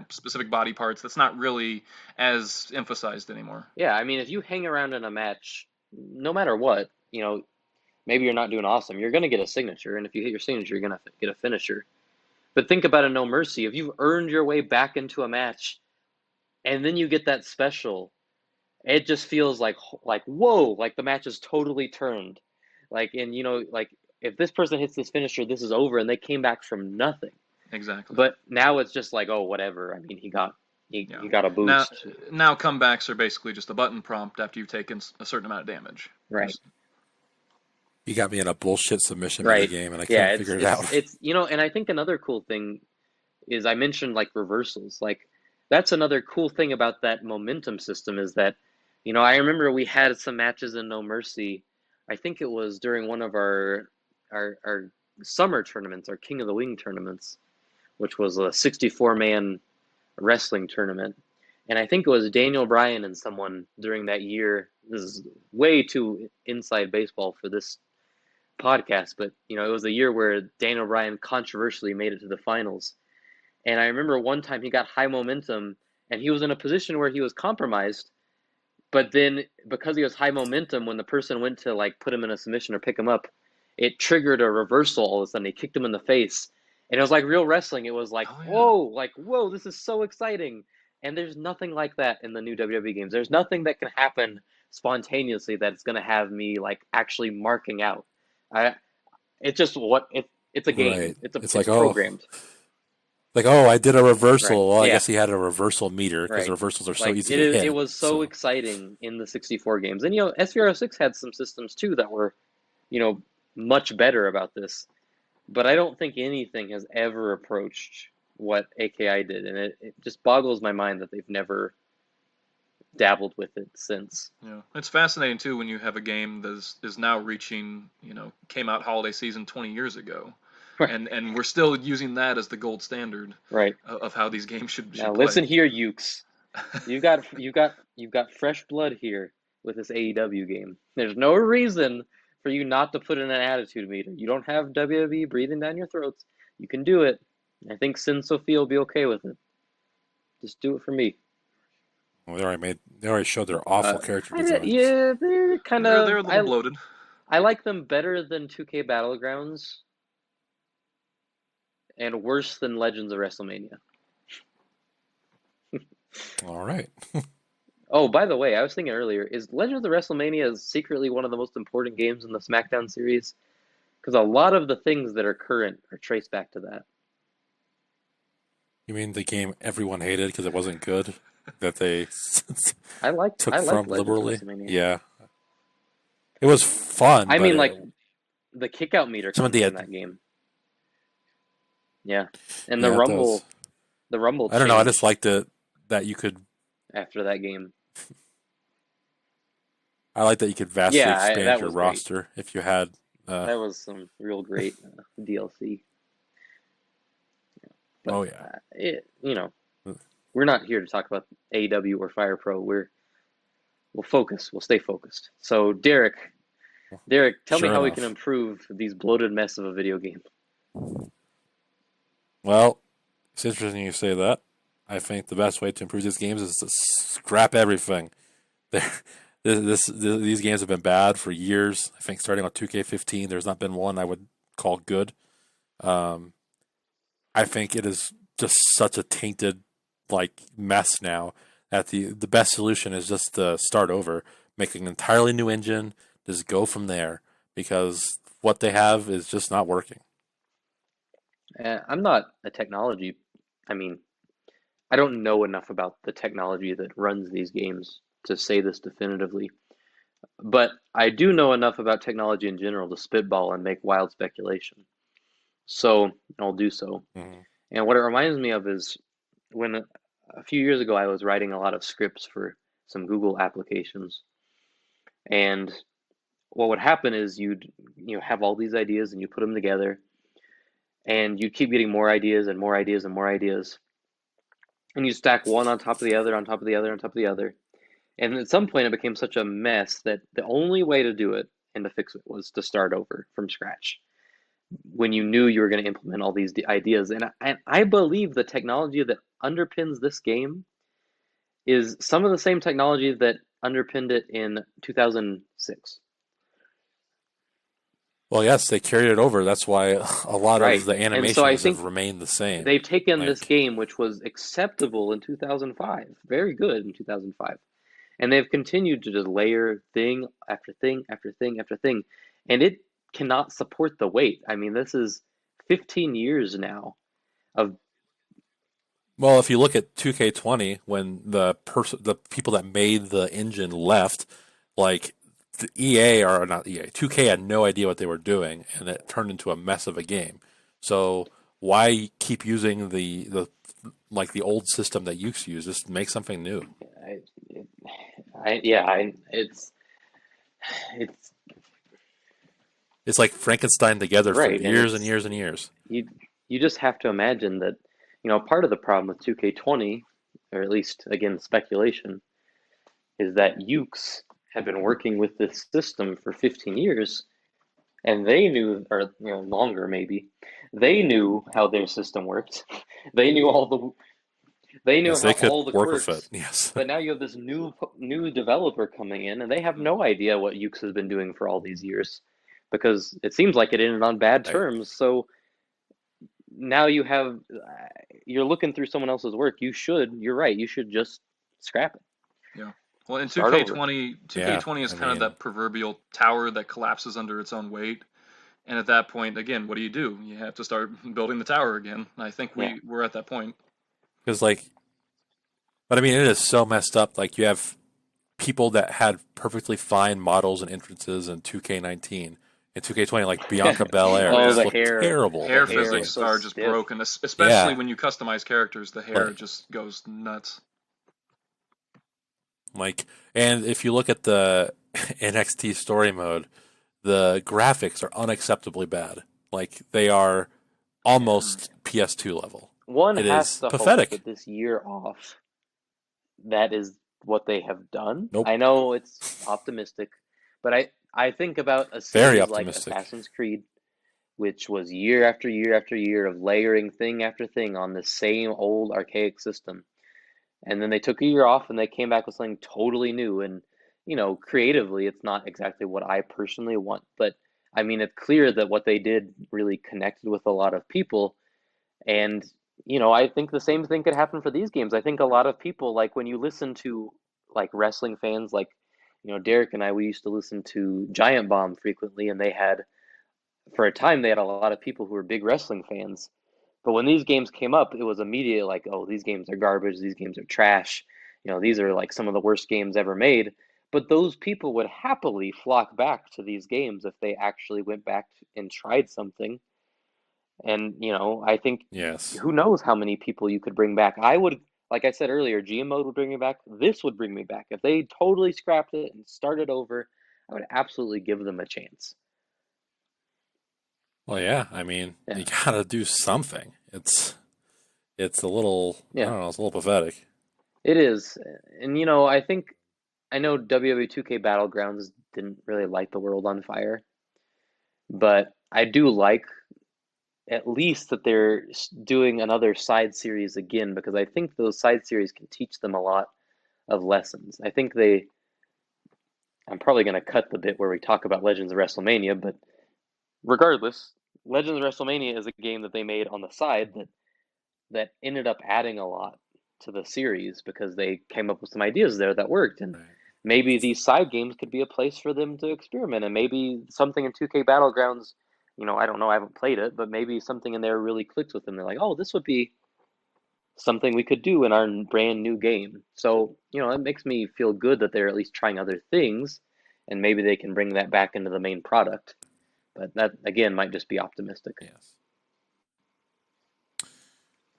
specific body parts. That's not really as emphasized anymore.
Yeah, I mean, if you hang around in a match, no matter what, maybe you're not doing awesome, you're going to get a signature, and if you hit your signature, you're going to get a finisher. But think about a No Mercy. If you've earned your way back into a match, and then you get that special, it just feels like whoa, like the match is totally turned. Like, and like if this person hits this finisher, this is over, and they came back from nothing.
Exactly.
But now it's just like, oh, whatever. I mean, he got a boost.
Now comebacks are basically just a button prompt after you've taken a certain amount of damage.
Right.
You got me in a bullshit submission game, and I can't figure it out.
It's and I think another cool thing is I mentioned like reversals. Like, that's another cool thing about that momentum system is that, I remember we had some matches in No Mercy. I think it was during one of our summer tournaments, our King of the Wing tournaments, which was a 64-man wrestling tournament. And I think it was Daniel Bryan and someone during that year. This is way too inside baseball for this podcast, but it was a year where Daniel Bryan controversially made it to the finals. And I remember one time he got high momentum and he was in a position where he was compromised, but then because he was high momentum, when the person went to like put him in a submission or pick him up, it triggered a reversal all of a sudden. He kicked him in the face. And it was like real wrestling. It was like, whoa, this is so exciting. And there's nothing like that in the new WWE games. There's nothing that can happen spontaneously that's going to have me like actually marking out. It's just it's a game.
Right.
It's
like,
programmed.
Like, I did a reversal.
Right.
Well, I
Yeah.
guess he had a reversal meter because
Right.
reversals are so
Like,
easy to hit.
It was so exciting in the 64 games. And, SVR06 had some systems too that were, much better about this. But I don't think anything has ever approached what AKI did. And it just boggles my mind that they've never dabbled with it since.
Yeah, it's fascinating too when you have a game that is now reaching, came out holiday season 20 years ago,
Right.
and we're still using that as the gold standard
Right.
of how these games should
Now
play.
listen here, Ukes. You've got fresh blood here with this AEW game. There's no reason for you not to put in an attitude meter. You don't have WWE breathing down your throats. You can do it. I think Sin Sophia will be okay with it. Just do it for me.
Well, they already showed their awful character designs.
Yeah, they're kind of.
They're a little bloated.
I like them better than 2K Battlegrounds, and worse than Legends of WrestleMania.
All right.
Oh, by the way, I was thinking earlier, is Legends of WrestleMania secretly one of the most important games in the SmackDown series? Because a lot of the things that are current are traced back to that.
You mean the game everyone hated because it wasn't good? That they took from liberally? Yeah. It was fun.
I mean, like, the kickout meter comes in that game. Yeah. And the Rumble... The Rumble
I don't know, I just liked it that you could...
After that game.
I like that you could vastly expand your roster
great.
if you had...
that was some real great DLC. But, we're not here to talk about AEW or Fire Pro. We'll focus. We'll stay focused. So, Derek, tell me how we can improve these bloated mess of a video game.
Well, it's interesting you say that. I think the best way to improve these games is to scrap everything. These games have been bad for years. I think starting on 2K15, there's not been one I would call good. I think it is just such a tainted mess now that the best solution is just to start over, make an entirely new engine, just go from there, because what they have is just not working.
I'm not a technology. I mean, I don't know enough about the technology that runs these games to say this definitively, but I do know enough about technology in general to spitball and make wild speculation. So I'll do so.
Mm-hmm.
And what it reminds me of is when a few years ago I was writing a lot of scripts for some Google applications, and what would happen is you'd have all these ideas and you put them together, and you keep getting more ideas and more ideas and more ideas, and you stack one on top of the other on top of the other on top of the other, and at some point it became such a mess that the only way to do it and to fix it was to start over from scratch when you knew you were going to implement all these ideas. And I believe the technology that underpins this game is some of the same technology that underpinned it in 2006.
Well, yes, they carried it over. That's why a lot of the animations have remained the same.
They've taken this game, which was acceptable in 2005, very good in 2005, and they've continued to just layer thing after thing after thing after thing, and it cannot support the weight. I mean, this is 15 years now of...
Well, if you look at 2K20, when the people that made the engine left, the EA, or not EA, 2K had no idea what they were doing, and it turned into a mess of a game. So why keep using the old system that you used to use? Just make something new. It's like Frankenstein together for years and years and years.
You just have to imagine that, part of the problem with 2K20 or at least again speculation, is that Ukes had been working with this system for 15 years, and they knew, or longer maybe, they knew how their system worked. They knew
Yes,
how
they could
all the
work with it.
quirks.
Yes.
But now you have this new developer coming in, and they have no idea what Ukes has been doing for all these years, because it seems like it ended on bad
Right.
terms. So now you're looking through someone else's work. You're right. You should just scrap it.
Yeah. Well, in
Start over.
2K20 is kind of that proverbial tower that collapses under its own weight. And at that point, again, what do? You have to start building the tower again. And I think we're at that point.
Because but I mean, it is so messed up. Like, you have people that had perfectly fine models and entrances in 2K19 and 2K20, like Bianca Belair,
Oh,
just
the
looked
hair.
terrible.
Hair
The hair
physics
is so
are just
stiff.
broken, especially
Yeah.
when you customize characters. The hair
Right.
just goes nuts.
And if you look at the NXT story mode, the graphics are unacceptably bad. Like, they are almost PS2 level.
One
It
has
is
to
pathetic.
hope that this year off, that is what they have done.
Nope.
I know it's optimistic, but I think about a
Very
series like
optimistic.
Assassin's Creed, which was year after year after year of layering thing after thing on the same old archaic system. And then they took a year off and they came back with something totally new. And, creatively, it's not exactly what I personally want. But I mean, it's clear that what they did really connected with a lot of people. And, I think the same thing could happen for these games. I think a lot of people, like when you listen to like wrestling fans, like, Derek and I, we used to listen to Giant Bomb frequently, and for a time, they had a lot of people who were big wrestling fans. But when these games came up, it was immediate like, oh, these games are garbage, these games are trash. These are like some of the worst games ever made. But those people would happily flock back to these games if they actually went back and tried something. And, I think
Yes.
who knows how many people you could bring back. I would, like I said earlier, GM mode would bring me back. This would bring me back. If they totally scrapped it and started over, I would absolutely give them a chance.
Well, yeah. I mean,
Yeah.
you gotta do something. It's a little, I
Yeah.
don't know, it's a little pathetic.
It is. And, I know WWE 2K Battlegrounds didn't really light the world on fire, but I do like at least that they're doing another side series again, because I think those side series can teach them a lot of lessons. I'm probably going to cut the bit where we talk about Legends of WrestleMania, but regardless, Legends of WrestleMania is a game that they made on the side that ended up adding a lot to the series, because they came up with some ideas there that worked. And
Right.
maybe these side games could be a place for them to experiment, and maybe something in 2K Battlegrounds, I don't know, I haven't played it, but maybe something in there really clicks with them. They're like, oh, this would be something we could do in our brand new game. So, it makes me feel good that they're at least trying other things, and maybe they can bring that back into the main product. But that, again, might just be optimistic.
Yes.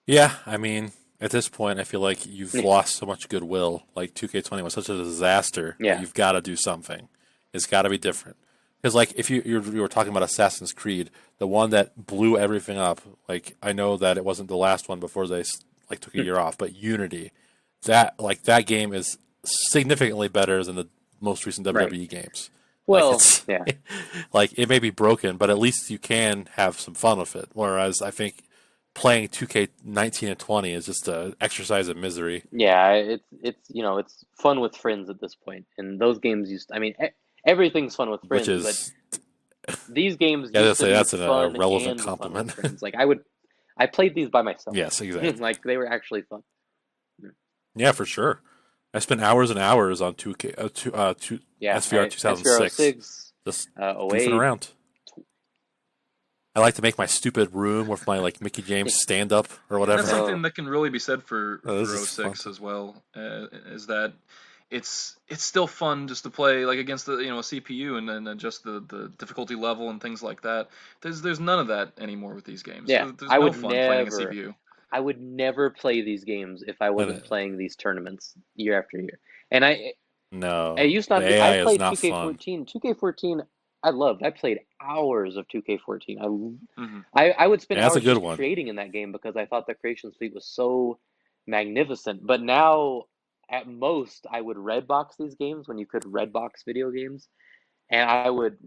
Yeah, I mean, at this point, I feel like you've lost so much goodwill. Like, 2K20 was such a disaster
Yeah.
that you've got to do something. It's got to be different. Because, like, if you were talking about Assassin's Creed, the one that blew everything up, like, I know that it wasn't the last one before they, like, took a year off, but Unity, that game is significantly better than the most recent WWE games.
Well,
like,
yeah.
Like, it may be broken, but at least you can have some fun with it. Whereas I think playing 2K19 and 20 is just an exercise in misery.
Yeah, it's fun with friends at this point. And those games everything's fun with friends,
Which is,
but these games
yeah,
used to be
that's an
fun
irrelevant
and fun
compliment.
with friends. Like I played these by myself.
Yes, exactly.
Like they were actually fun.
Yeah, for sure. I spent hours and hours on 2K, SVR 2006,
SVR06,
just
08.
goofing around. I like to make my stupid room with my like Mickey James stand up or whatever.
That's something that can really be said for
this is
06
fun.
as well. Is that it's still fun just to play like against the a CPU and then adjust the difficulty level and things like that. There's none of that anymore with these games.
Yeah,
There's
I
no
would
fun playing a
never.
CPU.
I would never play these games if I wasn't playing these tournaments year after year. And I used not
the
to be.
AI
I
is
played
not
2K14. 2K14, I loved. I played hours of 2K14.
Mm-hmm.
I would spend
Yeah, that's a
hours
good
just
one.
creating in that game because I thought the creation suite was so magnificent. But now, at most, I would Redbox these games when you could Redbox video games, and I would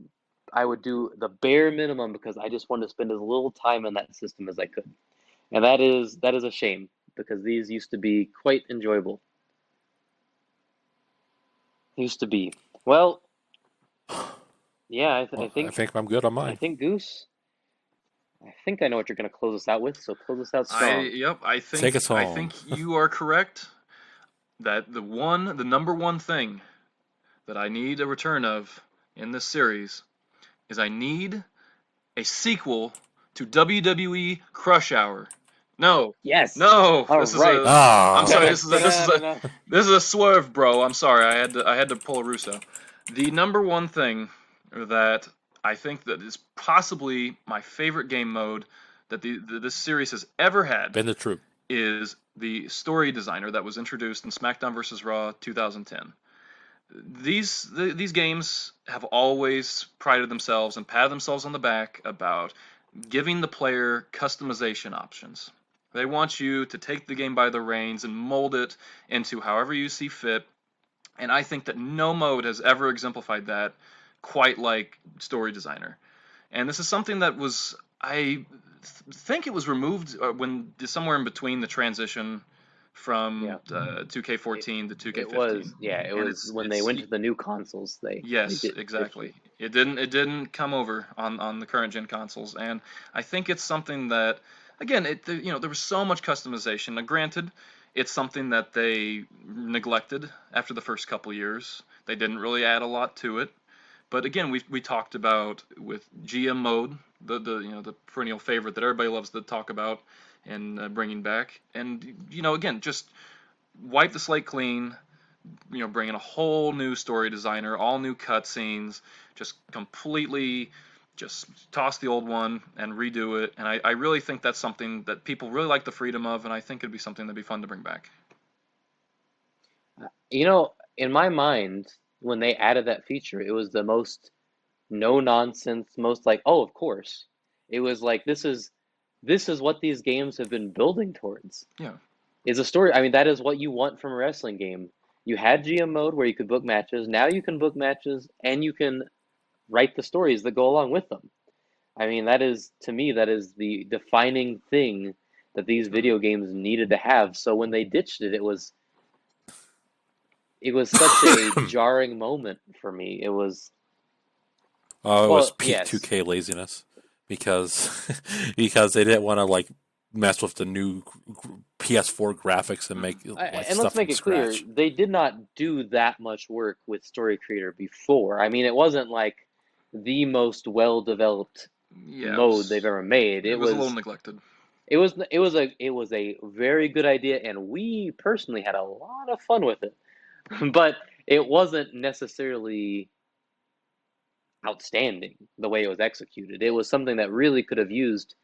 do the bare minimum because I just wanted to spend as little time in that system as I could. And that is a shame because these used to be quite enjoyable. Used to be. Well, yeah, I
Well, I
think
think I'm good on mine.
Goose, I think I know what you're going to close us out with, so close us out strong.
I
Take us
I
home.
think you are correct that the number one thing that I need a return of in this series is I need a sequel to WWE Crush Hour. No,
Yes.
no,
All
this is
right.
a. I'm sorry.
Ah,
This is a swerve, bro. I'm sorry. I had to pull a Russo. The number one thing that I think that is possibly my favorite game mode that this series has ever had
been the truth.
is the story designer that was introduced in SmackDown vs. Raw 2010. These games have always prided themselves and patted themselves on the back about giving the player customization options. They want you to take the game by the reins and mold it into however you see fit. And I think that no mode has ever exemplified that quite like Story Designer. And this is something that was, I think it was removed when somewhere in between the transition from 2K14 to 2K15.
It was when they went to the new consoles. They
Yes,
did
exactly. It didn't come over on the current gen consoles, and I think it's something that, again, there was so much customization. Now, granted, it's something that they neglected after the first couple years. They didn't really add a lot to it. But again, we talked about with GM mode, the perennial favorite that everybody loves to talk about and bringing back, and again, just wipe the slate clean. Bring in a whole new story designer, all new cutscenes, just completely just toss the old one and redo it. And I really think that's something that people really like the freedom of, and I think it'd be something that'd be fun to bring back.
In my mind, when they added that feature, it was the most no nonsense, most like, oh, of course. It was like this is what these games have been building towards.
Yeah.
Is a story. I mean, that is what you want from a wrestling game. You had GM mode where you could book matches. Now you can book matches and you can write the stories that go along with them. I mean, to me, that is the defining thing that these video games needed to have. So when they ditched it, it was such a jarring moment for me. It was,
It was peak
yes.
2K laziness because because they didn't want to mess with the new PS4 graphics and make
And
stuff
let's make
from
it clear,
scratch.
they did not do that much work with Story Creator before. I mean, it wasn't like the most well-developed mode they've ever made.
It was a little neglected.
It was a very good idea, and we personally had a lot of fun with it. But it wasn't necessarily outstanding the way it was executed. It was something that really could have used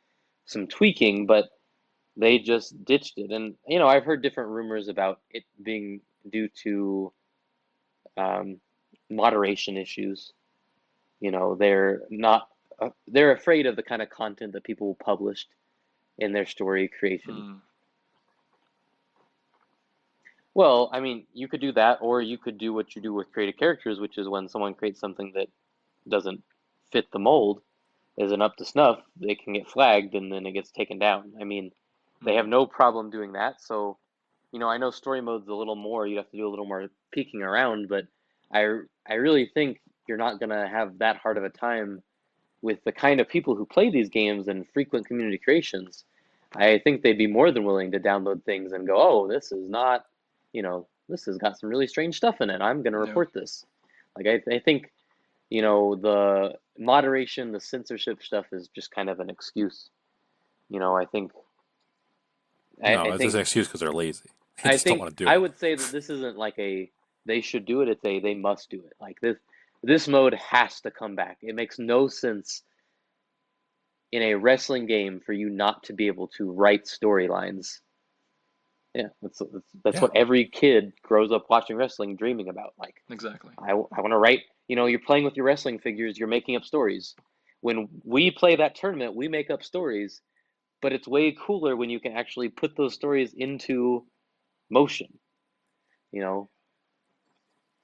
some tweaking, but they just ditched it. And I've heard different rumors about it being due to moderation issues. They're afraid of the kind of content that people published in their story creation. Well, I mean, you could do that, or you could do what you do with creative characters, which is when someone creates something that doesn't fit the mold, isn't up to snuff, they can get flagged and then it gets taken down. I mean, they have no problem doing that. So, I know story mode's a little more, you have to do a little more peeking around, but I really think you're not going to have that hard of a time with the kind of people who play these games and frequent community creations. I think they'd be more than willing to download things and go, oh, this is not, this has got some really strange stuff in it. I'm going to report this. I think, the moderation, the censorship stuff is just kind of an excuse. I think.
It's just an excuse because they're lazy. They just don't want to do it.
I would say that this isn't like they should do it. It's they must do it. Like this mode has to come back. It makes no sense in a wrestling game for you not to be able to write storylines. Yeah, that's what every kid grows up watching wrestling dreaming about. Like,
exactly.
I want to write. You're playing with your wrestling figures. You're making up stories. When we play that tournament, we make up stories, but it's way cooler when you can actually put those stories into motion. You know,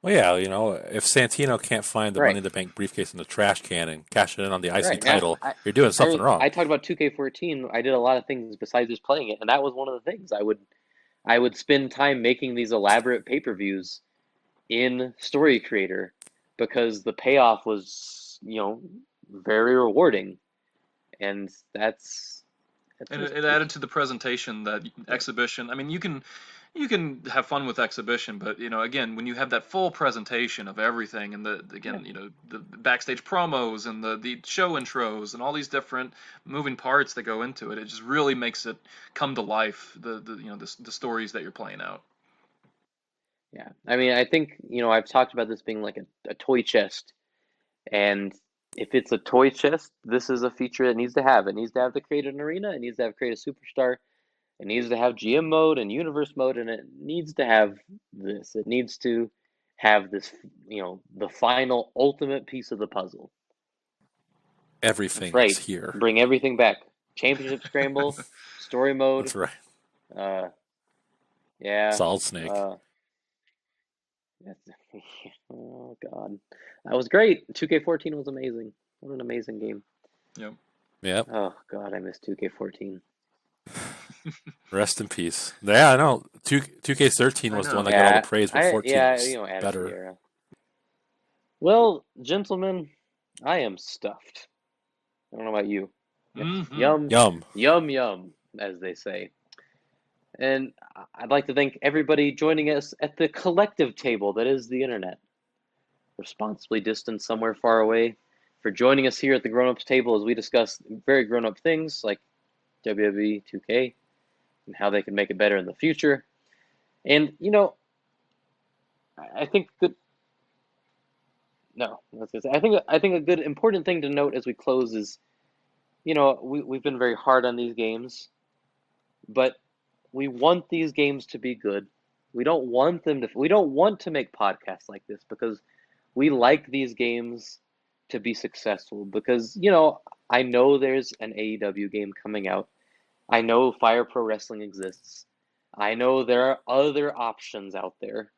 Well, yeah, you know, if Santino can't find the
right,
Money in the Bank briefcase in the trash can and cash it in on the IC
right. Now,
title, you're doing something wrong.
I talked about 2K14. I did a lot of things besides just playing it, and that was one of the things. I would spend time making these elaborate pay-per-views in Story Creator because the payoff was, very rewarding, and that's
And
just
it added to the presentation, that exhibition. I mean, you can have fun with exhibition, but again, when you have that full presentation of everything, and
yeah,
the backstage promos and the show intros and all these different moving parts that go into it, it just really makes it come to life. The stories that you're playing out.
yeah. I mean, I think I've talked about this being like a toy chest, and if it's a toy chest, this is a feature it needs to have. It needs to have the create an arena. It needs to have create a superstar. It needs to have GM mode and universe mode, and it needs to have this. It needs to have this, the final ultimate piece of the puzzle. That's
Everything is
right.
here.
Bring everything back. Championship scramble, story mode.
That's right.
Yeah.
Solid Snake.
Oh God, that was great. 2K14 was amazing. What an amazing game.
Yep.
Yep.
Oh God, I miss 2K14.
Rest in peace. Yeah, I know. 2K13 was the one that got all the praise, but 14 was better.
Era. Well, gentlemen, I am stuffed. I don't know about you.
Mm-hmm.
Yum, yum, as they say. And I'd like to thank everybody joining us at the collective table that is the internet, responsibly distant somewhere far away, for joining us here at the grown-ups table as we discuss very grown-up things like WWE 2K and how they can make it better in the future. And I think good. No, I was gonna say, I think a good important thing to note as we close is, we've been very hard on these games, but we want these games to be good. We don't want to make podcasts like this because we like these games to be successful because, I know there's an AEW game coming out. I know Fire Pro Wrestling exists. I know there are other options out there,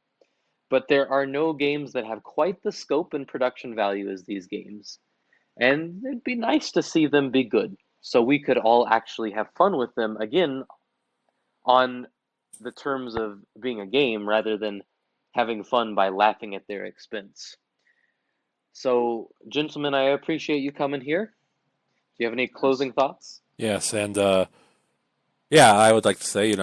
but there are no games that have quite the scope and production value as these games. And it'd be nice to see them be good so we could all actually have fun with them again on the terms of being a game rather than having fun by laughing at their expense. So, gentlemen, I appreciate you coming here. Do you have any closing thoughts?
Yes, and yeah, I would like to say,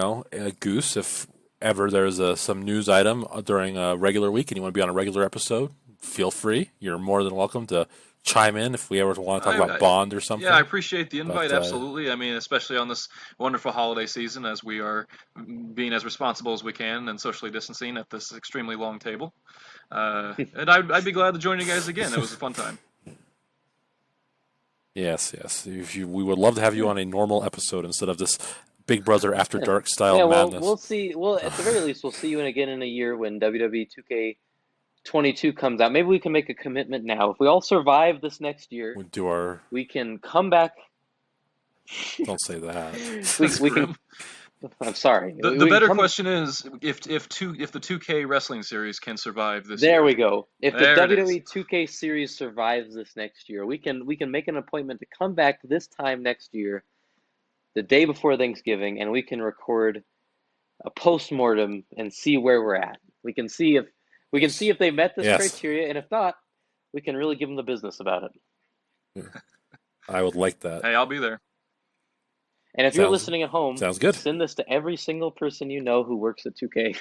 Goose, if ever there's some news item during a regular week and you want to be on a regular episode, feel free. You're more than welcome to chime in if we ever want to talk about Bond or something.
Yeah, I appreciate the invite, absolutely. I mean, especially on this wonderful holiday season as we are being as responsible as we can and socially distancing at this extremely long table. And I'd be glad to join you guys again. It was a fun time.
Yes. We would love to have you on a normal episode instead of this Big Brother After Dark style madness.
We'll see. Well, at the very least, we'll see you again in a year when WWE 2K22 comes out. Maybe we can make a commitment now. If we all survive this next year, we can come back.
Don't say that.
we can. I'm sorry.
The better question is if the 2K wrestling series can survive this year.
There we go. If the WWE 2K series survives this next year, we can make an appointment to come back this time next year, the day before Thanksgiving, and we can record a post-mortem and see where we're at. We can see if they met this criteria, and if not, we can really give them the business about it.
I would like that.
Hey, I'll be there.
And if you're listening at home,
sounds good.
Send this to every single person you know who works at 2K.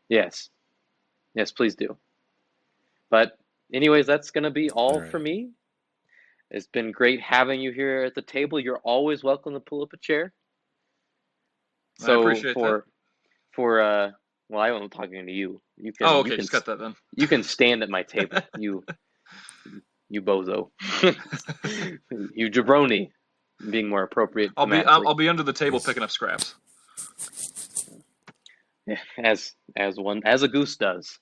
Yes, please do. But anyways, that's going to be all for me. It's been great having you here at the table. You're always welcome to pull up a chair. So
I appreciate that.
Well, I wasn't talking to you. You can.
Oh, okay. Just cut that then.
You can stand at my table. You bozo. You jabroni. Being more appropriate.
I'll be under the table picking up scraps.
Yeah, as a goose does.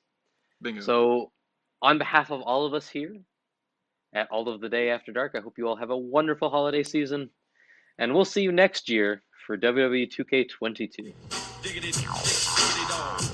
Bingo.
So, on behalf of all of us here at All of the Day After Dark, I hope you all have a wonderful holiday season. And we'll see you next year for WWE 2K22.
Diggity, diggity dog.